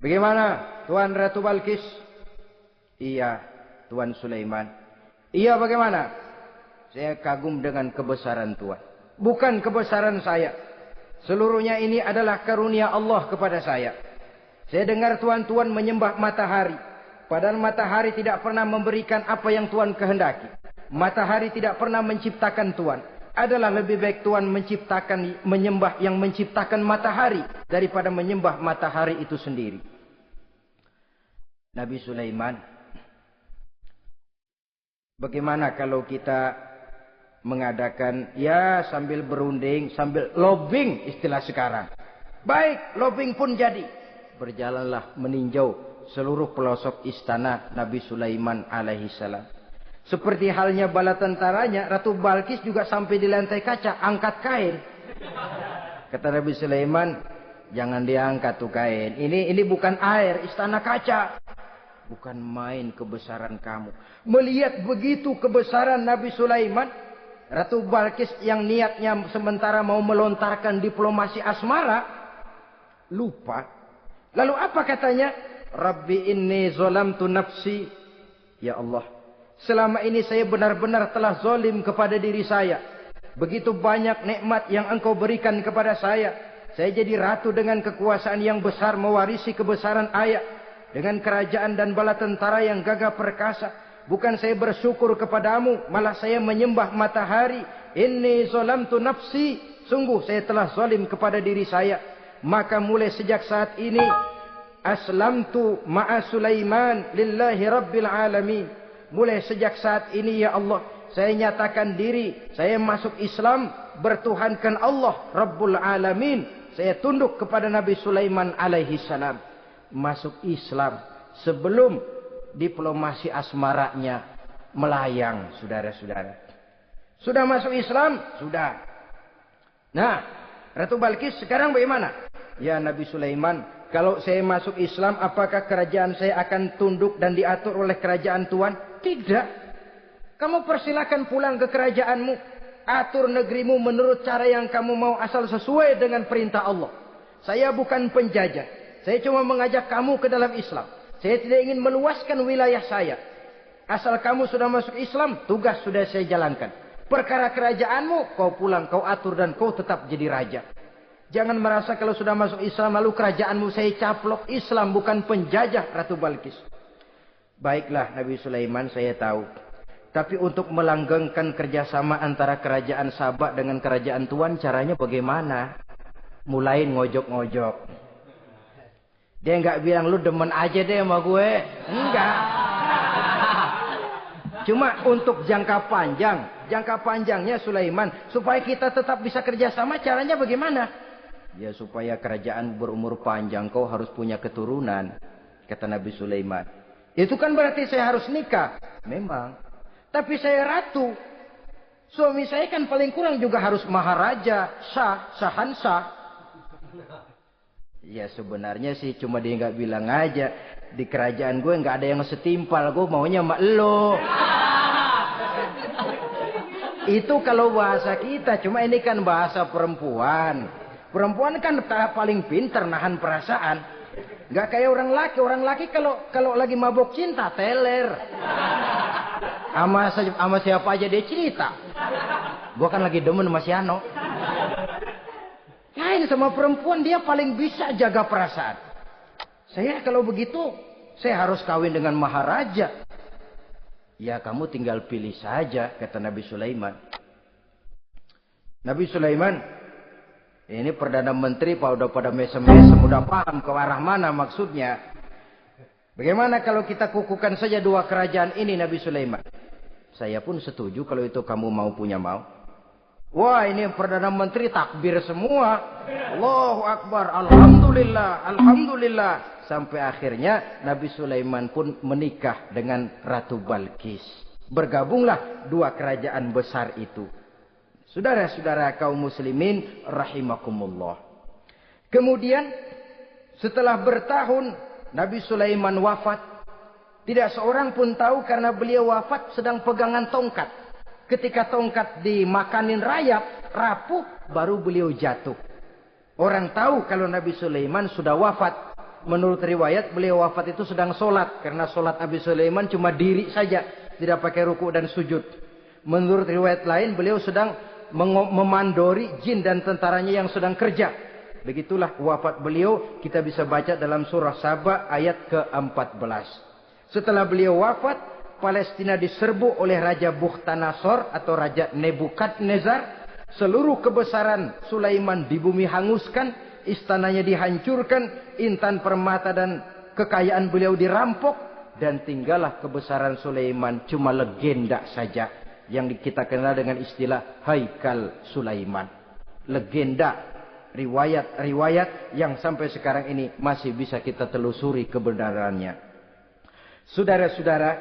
Bagaimana Tuan Ratu Balkis? Iya, Tuan Sulaiman. Iya, bagaimana? Saya kagum dengan kebesaran Tuan. Bukan kebesaran saya. Seluruhnya ini adalah karunia Allah kepada saya. Saya dengar Tuan menyembah matahari. Padahal matahari tidak pernah memberikan apa yang Tuan kehendaki. Matahari tidak pernah menciptakan Tuan. Adalah lebih baik Tuan menyembah yang menciptakan matahari daripada menyembah matahari itu sendiri. Nabi Sulaiman, bagaimana kalau kita mengadakan ya sambil berunding, sambil lobbying istilah sekarang. Baik, lobbying pun jadi. Berjalanlah meninjau seluruh pelosok istana Nabi Sulaiman alaihissalam. Seperti halnya bala tentaranya, Ratu Balkis juga sampai di lantai kaca, angkat kain. Kata Nabi Sulaiman, jangan diangkat tuh kain. Ini bukan air, istana kaca. Bukan main kebesaran kamu. Melihat begitu kebesaran Nabi Sulaiman, Ratu Balkis yang niatnya sementara mau melontarkan diplomasi asmara, lupa. Lalu apa katanya? Rabbi inni zolamtu nafsi. Ya Allah, selama ini saya benar-benar telah zalim kepada diri saya. Begitu banyak nikmat yang Engkau berikan kepada saya. Saya jadi ratu dengan kekuasaan yang besar, mewarisi kebesaran ayah. Dengan kerajaan dan bala tentara yang gagah perkasa. Bukan saya bersyukur kepadamu, malah saya menyembah matahari. Inni zalamtu nafsi. Sungguh saya telah zalim kepada diri saya. Maka mulai sejak saat ini, aslamtu ma'a Sulaiman lillahi rabbil alamin. Mulai sejak saat ini ya Allah, saya nyatakan diri, saya masuk Islam, bertuhankan Allah Rabbul Alamin, saya tunduk kepada Nabi Sulaiman alaihi salam. Masuk Islam sebelum diplomasi asmaranya melayang, saudara-saudara. Sudah masuk Islam? Sudah. Nah, Ratu Balkis sekarang bagaimana? Ya Nabi Sulaiman, kalau saya masuk Islam, apakah kerajaan saya akan tunduk dan diatur oleh kerajaan Tuhan? Tidak. Kamu persilakan pulang ke kerajaanmu. Atur negerimu menurut cara yang kamu mau, asal sesuai dengan perintah Allah. Saya bukan penjajah. Saya cuma mengajak kamu ke dalam Islam. Saya tidak ingin meluaskan wilayah saya. Asal kamu sudah masuk Islam, tugas sudah saya jalankan. Perkara kerajaanmu, kau pulang, kau atur dan kau tetap jadi raja. Jangan merasa kalau sudah masuk Islam lalu kerajaanmu saya caplok. Islam bukan penjajah, Ratu Balkis. Baiklah Nabi Sulaiman, saya tahu. Tapi untuk melanggengkan kerjasama antara kerajaan Sabak dengan kerajaan Tuhan, caranya bagaimana? Mulai ngojok-ngojok. Dia nggak bilang lu demen aja deh sama gue. Enggak. Cuma untuk jangka panjang. Jangka panjangnya Sulaiman. Supaya kita tetap bisa kerjasama, caranya bagaimana? Ya supaya kerajaan berumur panjang, kau harus punya keturunan. Kata Nabi Sulaiman. Itu kan berarti saya harus nikah. Memang. Tapi saya ratu. Suami saya kan paling kurang juga harus maharaja, sahansah. Ya sebenarnya sih cuma dia nggak bilang aja. Di kerajaan gue nggak ada yang setimpal. Gue maunya sama elo. Itu kalau bahasa kita. Cuma ini kan bahasa perempuan. Perempuan kan paling pintar nahan perasaan. Nggak kayak orang laki. Orang laki kalau lagi mabok cinta teler. Sama siapa aja dia cerita. Gue kan lagi demen sama si Ano. Lain sama perempuan, dia paling bisa jaga perasaan. Saya kalau begitu, saya harus kawin dengan maharaja. Ya kamu tinggal pilih saja, kata Nabi Sulaiman. Nabi Sulaiman, ini Perdana Menteri udah pada mesem-mesem, udah paham ke arah mana maksudnya. Bagaimana kalau kita kukuhkan saja dua kerajaan ini, Nabi Sulaiman? Saya pun setuju kalau itu kamu punya mau. Wah ini Perdana Menteri takbir semua. Allahu Akbar. Alhamdulillah. Alhamdulillah. Sampai akhirnya Nabi Sulaiman pun menikah dengan Ratu Balkis. Bergabunglah dua kerajaan besar itu. Saudara-saudara kaum muslimin rahimakumullah. Kemudian setelah bertahun Nabi Sulaiman wafat. Tidak seorang pun tahu karena beliau wafat sedang pegangan tongkat. Ketika tongkat dimakanin rayap, rapuh, baru beliau jatuh. Orang tahu kalau Nabi Sulaiman sudah wafat. Menurut riwayat, beliau wafat itu sedang sholat. Karena sholat Nabi Sulaiman cuma diri saja. Tidak pakai ruku dan sujud. Menurut riwayat lain, beliau sedang memandori jin dan tentaranya yang sedang kerja. Begitulah wafat beliau. Kita bisa baca dalam surah Saba ayat ke-14. Setelah beliau wafat, Palestina diserbu oleh Raja Bukhtanasor atau Raja Nebukadnezar. Seluruh kebesaran Sulaiman di bumi hanguskan. Istananya dihancurkan. Intan permata dan kekayaan beliau dirampok. Dan tinggallah kebesaran Sulaiman cuma legenda saja. Yang kita kenal dengan istilah Haikal Sulaiman. Legenda. Riwayat-riwayat yang sampai sekarang ini masih bisa kita telusuri kebenarannya. Saudara-saudara,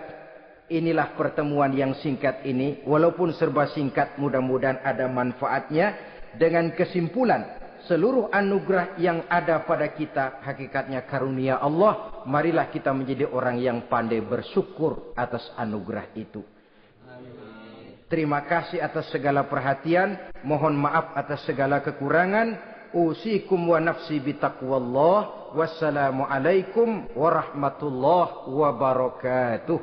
inilah pertemuan yang singkat ini. Walaupun serba singkat, mudah-mudahan ada manfaatnya. Dengan kesimpulan, seluruh anugerah yang ada pada kita hakikatnya karunia Allah. Marilah kita menjadi orang yang pandai bersyukur atas anugerah itu. Terima kasih atas segala perhatian. Mohon maaf atas segala kekurangan. Usikum wa nafsi bitaqwallah. Wassalamualaikum warahmatullahi wabarakatuh.